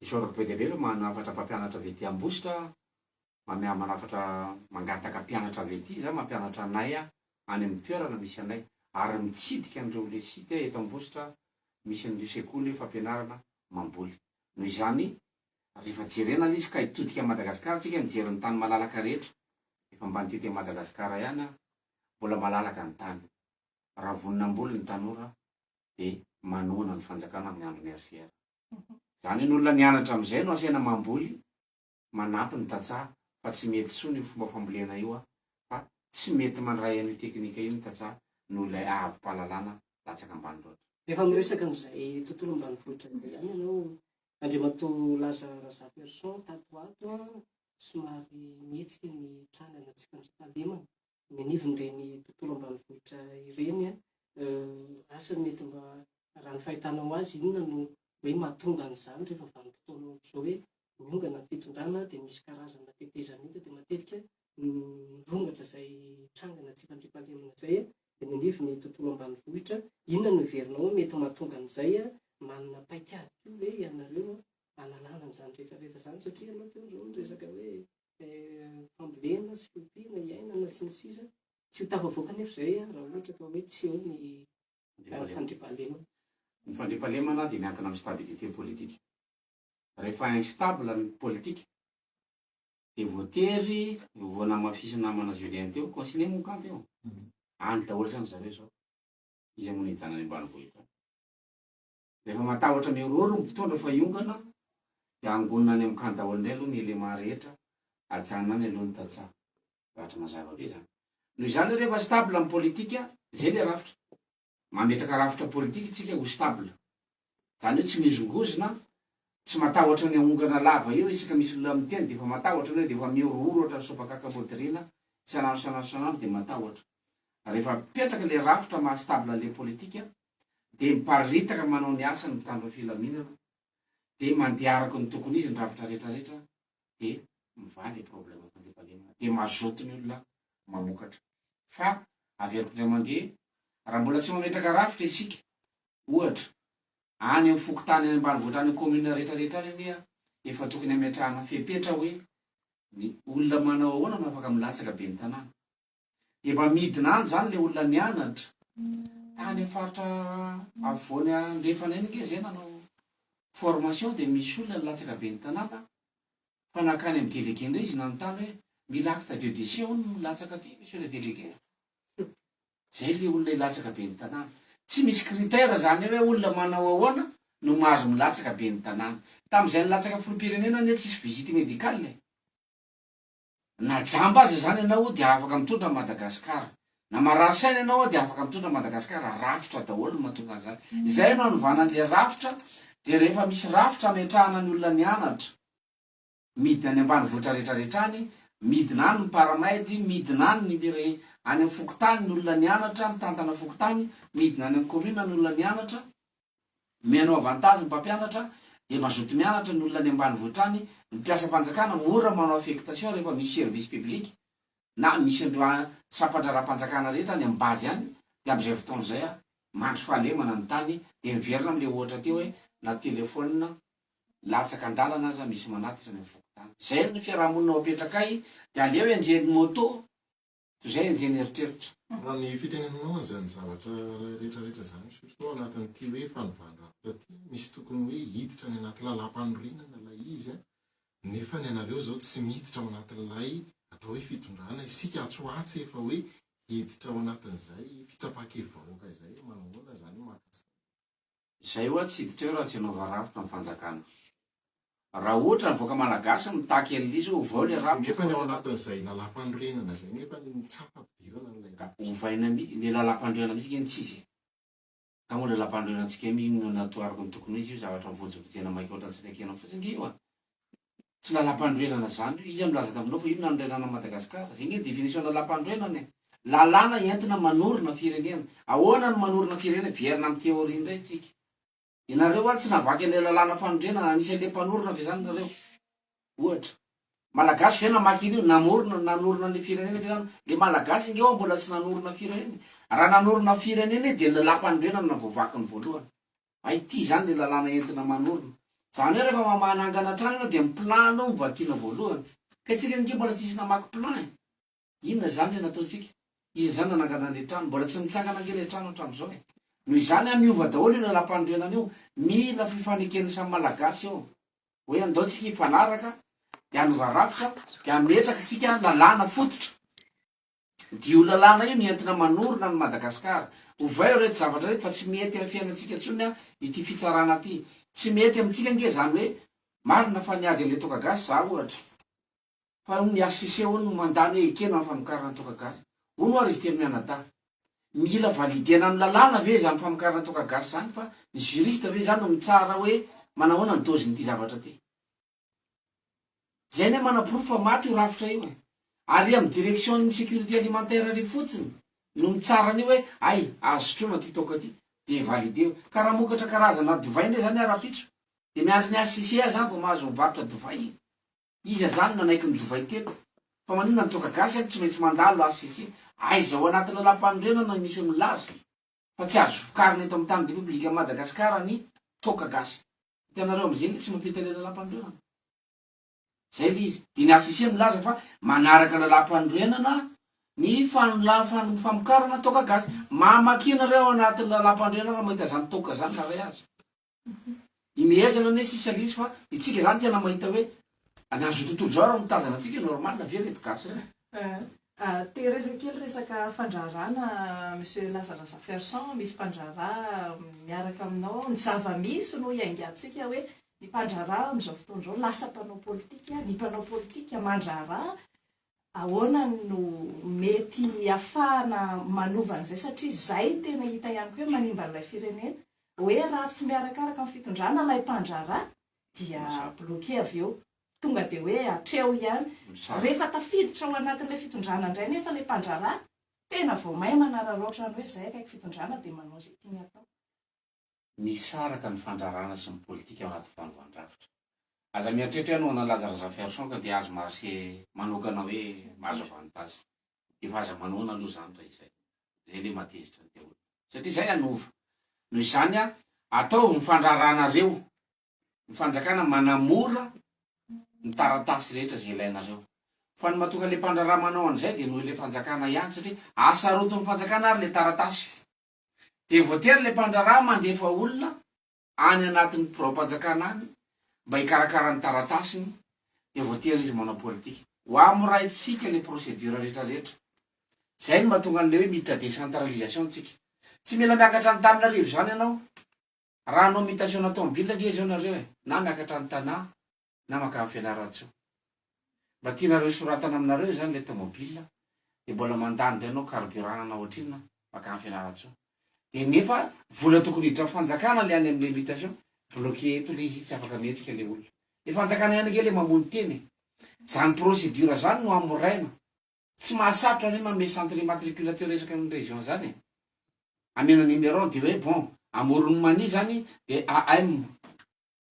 isorako be dia be manafatra mpampianatra vety ambositra manafatra mangataka mpianatra vety za mampianatra anay any amin'ny toerana misy anay ary mitsidika an'ireo lesite eto ambositra misy an'ireo sekoly fampianarana mamboly noho izany rehefa jerenana izy ka hitodika Madagasikara tsika mijery ny tany malalaka rehetra efa mba nitety Madagasikara ihany mbola malalaka ny tany raha vonina amboly ny tanora dia manohana ny fanjakana amin'ny andro ny RCR zany ny olona nianatra amin'izay no asaina mamboly manampy ny tantsaha fa tsy mety soa ny fomba fambolena io fa tsy mety mandray an'io teknika io ny tantsaha no ilay avy-pahalalana latsaka ambany loatra efa miresaka n'izay tontolo ambanivohitra izay ihany ianao Andriamatoa Lazarasara Fersan tato ato somary mihetsika ny trangana tsy fandriampahalemana menivon'ireny tontolo ambanivohitra ireny asany mety mba raha ny fahitanao azy inona no hoe mahatonga an'izany rehefa vanim-potoana ohatra hoe miongana ny fitondrana dia misy karazana tetezana hita dia matetika rongatra izay trangana tsy fandriampahalemana izay dia menivy ny tontolo ambanivohitra inona no heverinao mety mahatonga an'izay manana paikady koa hoe ianareo analana n'izany rehetrarehetra izany satria ianao teo izao ny resaka hoe fambolena sy fiompiana iainana sy ny sisa tsy ho tafavoaka nefa izay raha ohatra ka hoe tsy eo ny fandriampahalemana. Ny fandriampahalemana dia miankina amin'ny stabilité politique. Rehefa instable ny politique dia voatery vao namafisy namana Julien teo conseiller Moukam teo any daholo zany zareo zao izy amono hijanona any ambanivohitra. Rehefa matahotra miororo ny mpitondra fa hiongana dia angonina any amin'ny kan daholo indray aloha ny élément rehetra ajanona any alohan'ny tantsaha ohatra mazava be zany. Noho izany rehefa stable amin'ny politika zay le rafitra mametraka rafitra politika itsika ho stable zany hoe tsy mizongozona tsy matahotra ny aongana lava eo isaka misy olona miteny dia efa matahotra ny hoe dia efa miororo ohatra ny sopakaka bodrina isanandro dia matahotra. Rehefa petraka le rafitra mahastable le politika dia miparitaka manao ny asany mitandro filaminana dia mandeha araka ny tokony izy ny rafitra rehetrarehetra dia mivaly e problème fandriampahalemana dia mazoto ny olona mamokatra. Fa averiko indray mandeha raha mbola tsy mametraka rafitra isika ohatra any amin'ny fokotany any ambanivohitra any commune rehetrarehetra any aneha efa tokony ametrahana fepetra hoe ny olona manao ahoana no afaka milatsaka be ny tanàna. Dia mba midina any zany le olona nianatra tany faritra afovoany andrefana eny nge zay nanao formation dia misy olona nilatsaka be ny tanàna fa nakany amin'ny délégué indray izy nanontany hoe mila acte de décès hono milatsaka aty monsieur le délégué. Zay le olona ilatsaka be ny tanàna. Tsy misy critère zany hoe olona manao ahoana no mahazo milatsaka be ny tanàna. Tamin'izay nilatsaka filoham-pirenena anie tsisy visite médicale. Na jamba aza zany ianao dia afaka mitondra Madagasikara. Na marary saina ianao dia afaka mitondra Madagasikara. Rafitra daholo no mahatonga an'izany. Izay no hanovana an'le rafitra dia rehefa misy rafitra ametrahana ny olona nianatra midina any ambanivohitra rehetrarehetra any midina any ny paramedy midina any ny any amin'ny fokotany ny olona nianatra mitantana fokotany midina any amin'ny commune ny olona nianatra menao avantage ny mpampianatra dia mazoto mianatra ny olona any ambanivohitra any ny mpiasa-panjakana mora manao affectation rehefa misy service public na misy androa sampandra-ra-panjakana rehetra any ambazy any dia amin'izay fotoana izay mandry fahalemana ny tany dia miverina amin'le ohatra teo hoe na telefona latsaka andalana aza misy manatitra ny fokotany. Zay ny fiarahamonina apetraka dia aleo enjeny moto toy izay enjeny eritreritra. Raha ny fitenenanao an'izany zavatra rehetrarehetra zany sotrao anatin'ity hoe fanovana rafitra ty misy tokony hoe hiditra ny anaty lalam-panorenana ilay izy nefa ny anareo zao tsy miditra ao anatin'ilay atao hoe fitondrana isika atsoatsy efa hoe hiditra ao anatin'izay fitsapakevy-bahoaka izay manahoana zany makasika. Izay oa tsy hiditra eo raha tsy hanova rafitra amin'ny fanjakana. Raha ohatra ny voaka malagasy mitaka an'izy ho vao le rafitra nefa ny ao anatin'izay lalam-panorenana zay nefa ny tsapa-pidirana n'ilay ovaina le lalam-pandroana misy ny tsisy. Ka moa lalam-pandroanantsika mino natoariko ny tokony izy io zavatra mivojovojena maika ohatran'ny tsiraikena fotsiny io tsy lalam-pandroenana zany io izy milaza taminao fa io nandrenana Madagasikara. Zay nge définition lalam-pandroenana lalàna entina manorina firenena. Ahoana ny manorina firenena verina amin'ny théorie indray tsika. Ianareo ary tsy navaky an'ilay lalàna fandroenana anisan'ilay mpanorina fe zany nareo. Ohatra malagasy ve namaky io nanorina le firenena fe zany le malagasy nge mbola tsy nanorina firenena. Raha nanorina firenena dia le lalam-pandroenana navoavaky ny voalohany. Ay ity zany le lalàna entina manorina. Zany hoe rehefa mamanangana trano ianao dia miplano mivakiana voalohany. Ka itsika nge mbola tsisy namaky plan. Inona zany le nataontsika? Izy zany nanangana le trano mbola tsy nitsangana nge le trano hatramin'izao e. Noho izany miova daholo io lalam-pandroenana io mila fifanekena samy malagasy eo hoe andao tsika hifanaraka dia hanova rafitra dia ametraka tsika lalàna fototra. Dio lalàna io nentina manorina ny Madagasikara. Ovay reto zavatra reto fa tsy mety amin'ny fiainantsika intsony ity fitsarana ity. Tsy mety amintsika nge zany hoe marina fa niady an'ilay tokagasy za ohatra. Fa ny HCC hono mandany hoe ekena amin'ny famokarana tokagasy. Hono ary izy teny mianadahy. Mila validena amin'ny lalàna ve zany famokarana tokagasy zany fa ny juriste ve zany no mitsara hoe manahoana ny dozin'ity zavatra ty. Zay ne manaprofo fa maty io rafitra io e. Ary amin'ny direction ny sécurité alimentaire ry fotsiny no mitsara ny hoe ay azotrona ty toka ty dia valide. Ka raha mokatra karazana divay ndray zany ara-pitso dia miandry ny HCC zany vao mahazo mivarotra divay. Iza zany nanaiky ny divay teto. Fa maninona ny tokagasy tsy maintsy mandalo HCC. Aiza ao anaty lalam-pandroenana misy milaza fa tsy azo vokarina eto amin'ny tany republique Madagasikara ny toka gasy hitanareo am'izay tsy mampita lalam-pandroenana zay le izy de ny asisia milaza fa manaraka lalam-pandroenana ny famokarana toka gasy mamakinareo anatin'ny lalam-pandroenana mahita zany toka zany na ray azy imehezana ne sisalisy fa itsika zany tena mahita hoe anazo tontolo zao raha mitazana atsika normal na ve rety gasy te resaka kely resaka fandrarana monsieur Lazara Ferson misy mpandrara miaraka aminao ny zava-misy no iaingatsika hoe ny mpandrara am'izao fotoana zao lasa mpanao politika ny mpanao politika mandrara ahoana no mety afahana manova an'izay satria zay tena hita ihany ko hoe manimba n'ilay firenena hoe raha tsy miarakaraka amin'ny fitondrana ilay mpandrara dia bloqué avy eo tonga de hoe atreo ihany rehefa tafiditra ao anatin'ilay fitondrana indray nefa ilay mpandrara tena vao mahay manararaoatra ny hoe zay akaiky fitondrana dia manao zay tiany atao misaraka ny fandrarana sy ny politika ao anaty fanovandravitra aza mieritreritra ianao na Lazara Ferson ka dia azo marse manokana hoe mahazo avantage efa aza manona aloha zany raha izay zay le matezitra ny teolo satria zay anova noho izany a atao mifandraranareo ny fanjakana manamora ny taratasy rehetra zay ilainareo fa ny matoka le mpandrara manao an'izay de noho le fanjakana ihany satria asaroton'ny fanjakana ary le taratasy de voatery le mpandrara mandefa olona any anatin'ny pro-mpanjakana any mba hikarakara ny taratasiny de voatery izy manao politika ho amoraitsika le procédure rehetrarehetra zay no mahatonga an'le hoe mita décentralisation tsika tsy mila miakatra ny Antananarivo zany ianao raha anao mitation automobile ge zao nareo na miakatra ny tanà na makany fianaratso mba tianareo soratana aminareo zany le tomobile de mbola mandany ndray anao carburant ohatrinona makany fianaratso de nefa vola tokony hiditra fanjakana le any am'le invitation bloqué eto le izy tsy afaka mihetsika le olona le fanjakana ihany ke le mamony teny zany procédure zany no amoraina tsy mahasarotra ny mame centre immatriculateur resaky ny région zany amena numéro de hoe bon amorony mani zany de AM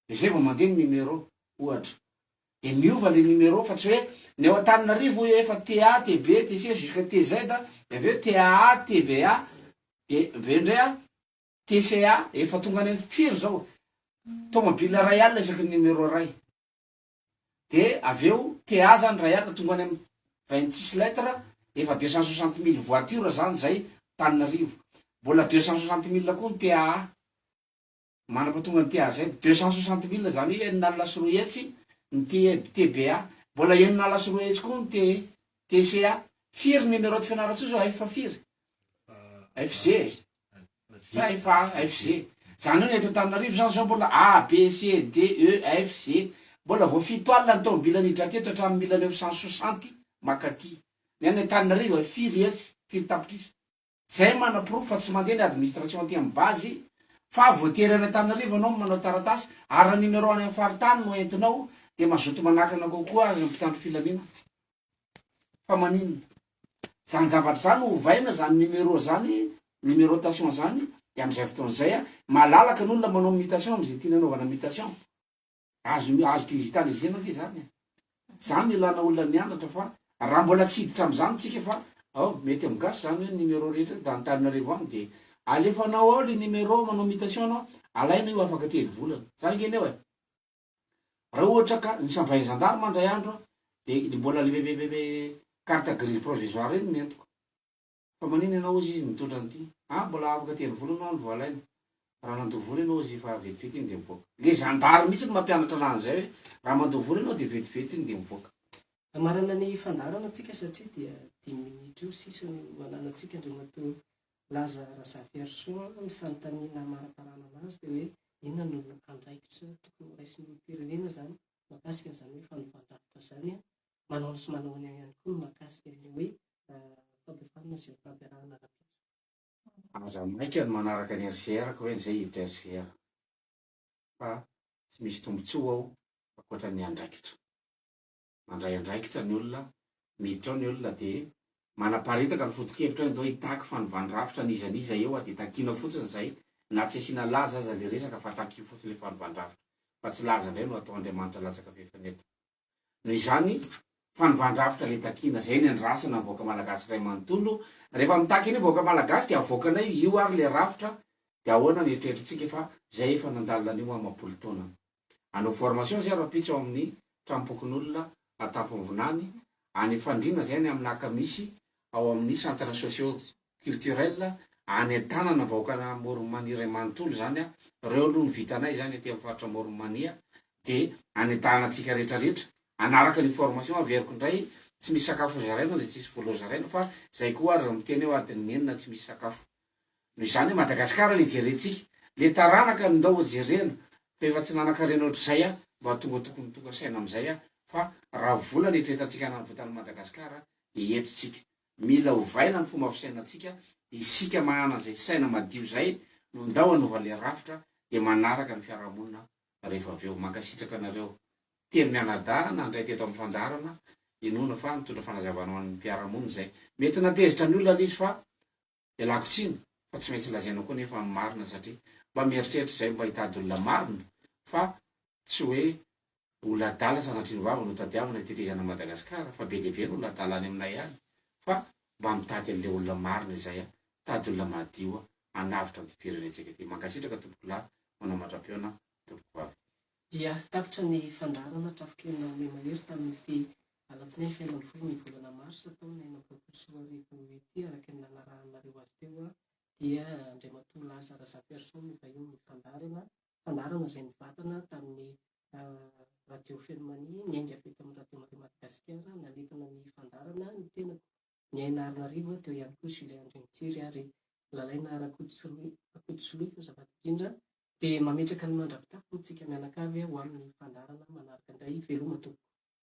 de zay vao mandeha ny numéro ohatra de miova le numéro fa tsy hoe ny ao Antananarivo efa TA TB TC jusqu'à TZ de aveo TAA TVA de aveo ndray a TCA efa tonga any firy zao tomobile ray alina isaky ny numéro ray de aveo TA zany ray alina tonga any amin'ny 26 lettres efa 260 000 voiture zany zay Antananarivo mbola 260 000 koa ny TAA manapatonga ny TA zay 260 000 zany hoe enina alina sy roa hetsy ny TBA mbola enina alina sy roa hetsy koa ny TCA firy numéro de fianaratso zao efa firy FG fa efa FG zany hoe ny eto Antananarivo zany zao mbola A B C D E F G mbola vao fito alina ny tomobile nidra teto hatramin'ny 1960 makaty ny any Antananarivo firy hetsy firy tapitrisa zay mana-proof fa tsy mandeha ny administration aty amin'ny base fa voatery any Antananarivo anao manao taratasy ary numéro any amin'ny faritany no entinao de mazoto manakana kokoa azy mpitandro filamina fa maninona zany zavatra zany hovaina zany numéro zany numérotation zany de am'izay fotoana zay a malalaka n'olona manao mutation am'izay tiana anaovana mutation azo digitalisena ty zany zany ilana olona mianatra fa raha mbola tsy hiditra am'zany tsika fa mety amin'ny gasy zany hoe numéro rehetra da Antananarivo any de alefanao ao le numéro manao mutation anao alaina io afaka telo volana zany ngeneo raha ohatra ka ny samvaizandary mandray andro de mbola le carte grise provisoire iny mentiko fa manina ianao izy izy mitondra an'ity mbola afaka telo volana ao ny voalaina raha mandovoly ianao izy fa vetivety iny de mivoaka le zandary mihitsy no mampianatra an'izay hoe raha mandovoly ianao de vetivety iny de mivoaka amarana ny fandarana atsika satria dia 10 minitra io sisa no ananatsika andriamato Lazara Ferson ny fanontaniana maraparana anazy dia hoe inona no andraikitra tokony raisin'ny firenena zany makasika zany hoe fanovandravitra zany manao sy manao any ihany koa makasika le hoe fampifanana sy fampiarahana rapitso aza maika ny manaraka ny RCR ka hoe zay hiditra RCR fa tsy misy tombotsoa ao ankoatra ny andraikitra mandray andraikitra ny olona miditra ao ny olona de manaparitaka ny foto-kevitra ndao hitaky fanovandravitra nizaniza eo de takina fotsiny zay na tsy asiana laza aza le resaka fa takio fotsiny le fanovandravitra fa tsy laza ndray no atao Andriamanitra latsaka fefaneta noho izany fanovandravitra le takina zay ny andrasana avoaka malagasy ray manontolo rehefa mitaky iny avoaka malagasy de avoakanay io ary le rafitra dia ahoana mieritreritsika fa zay efa nandalina an'io amam-polo taona anao formation zay rapitsa ao amin'ny trampokon'olona atamponyvonany any fandrina zay any amin'ny akamisy ao amin'ny centre socio culturel any an-tanana vahoakana Moromania manontolo zany a reo aloha ny vitanay zany aty amin'ny faritra Moromania dia any an-tanantsika rehetrarehetra anaraka ny formation averiko indray tsy misy sakafo zaraina dia tsisy vola zaraina fa zay koa ary miteny eo adiny enina tsy misy sakafo noho izany hoe Madagasikara le jerentsika le taranaka ndao jerena fa efa tsy nanankarena ohatr'izay a mba tonga tokony tonga saina amin'izay a fa raha vola ny tretantsika nanavotany Madagasikara dia etotsika mila hovaina ny fomba fisainantsika isika mahana zay saina madio zay no ndao hanova le rafitra dia manaraka ny fiarahamonina rehefa avy eo mankasitraka anareo teny mianadahy nandray teto amin'ny fandarana inona fa mitondra fanazavana ho an'ny mpiarahamonina zay mety natezitra ny olona izy fa ialako tsiny fa tsy maintsy lazaina koa nefa ny marina satria mba mieritreritra zay mba hitady olona marina fa tsy hoe olon-dala sanatriny vava no tadiavina itetezana Madagasikara fa be dia be no olon-dala any aminay any fa mba mitady an'ilay olona marina izay a tady olona madio a anavitra ny firenentsika ty mankasitraka tompoko lahy manao mandram-peona tompoko vavy. Ia, tafitra ny fandarana trafikena me mahery tamin'ity alatsinainy faina ny folo ny volana marsa taona 2024 ety araka ny nanarahanareo azy teo a dia Andriamatoa Lazara Zaperson ny vahiny ny fandarana izay nivatana tamin'ny radio Fenomania niainga fety amin'ny radio Madagasikara nalitana ny fandarana ny tenako ny aina Arinarivo teo ihany koa sy ilay Andrenitsiry ary lalaina Rakotsoloy fa zavatra indrindra dia mametraka ny mandravitafo tsika mianakavy ho amin'ny fandarana manaraka indray veloma tompoko.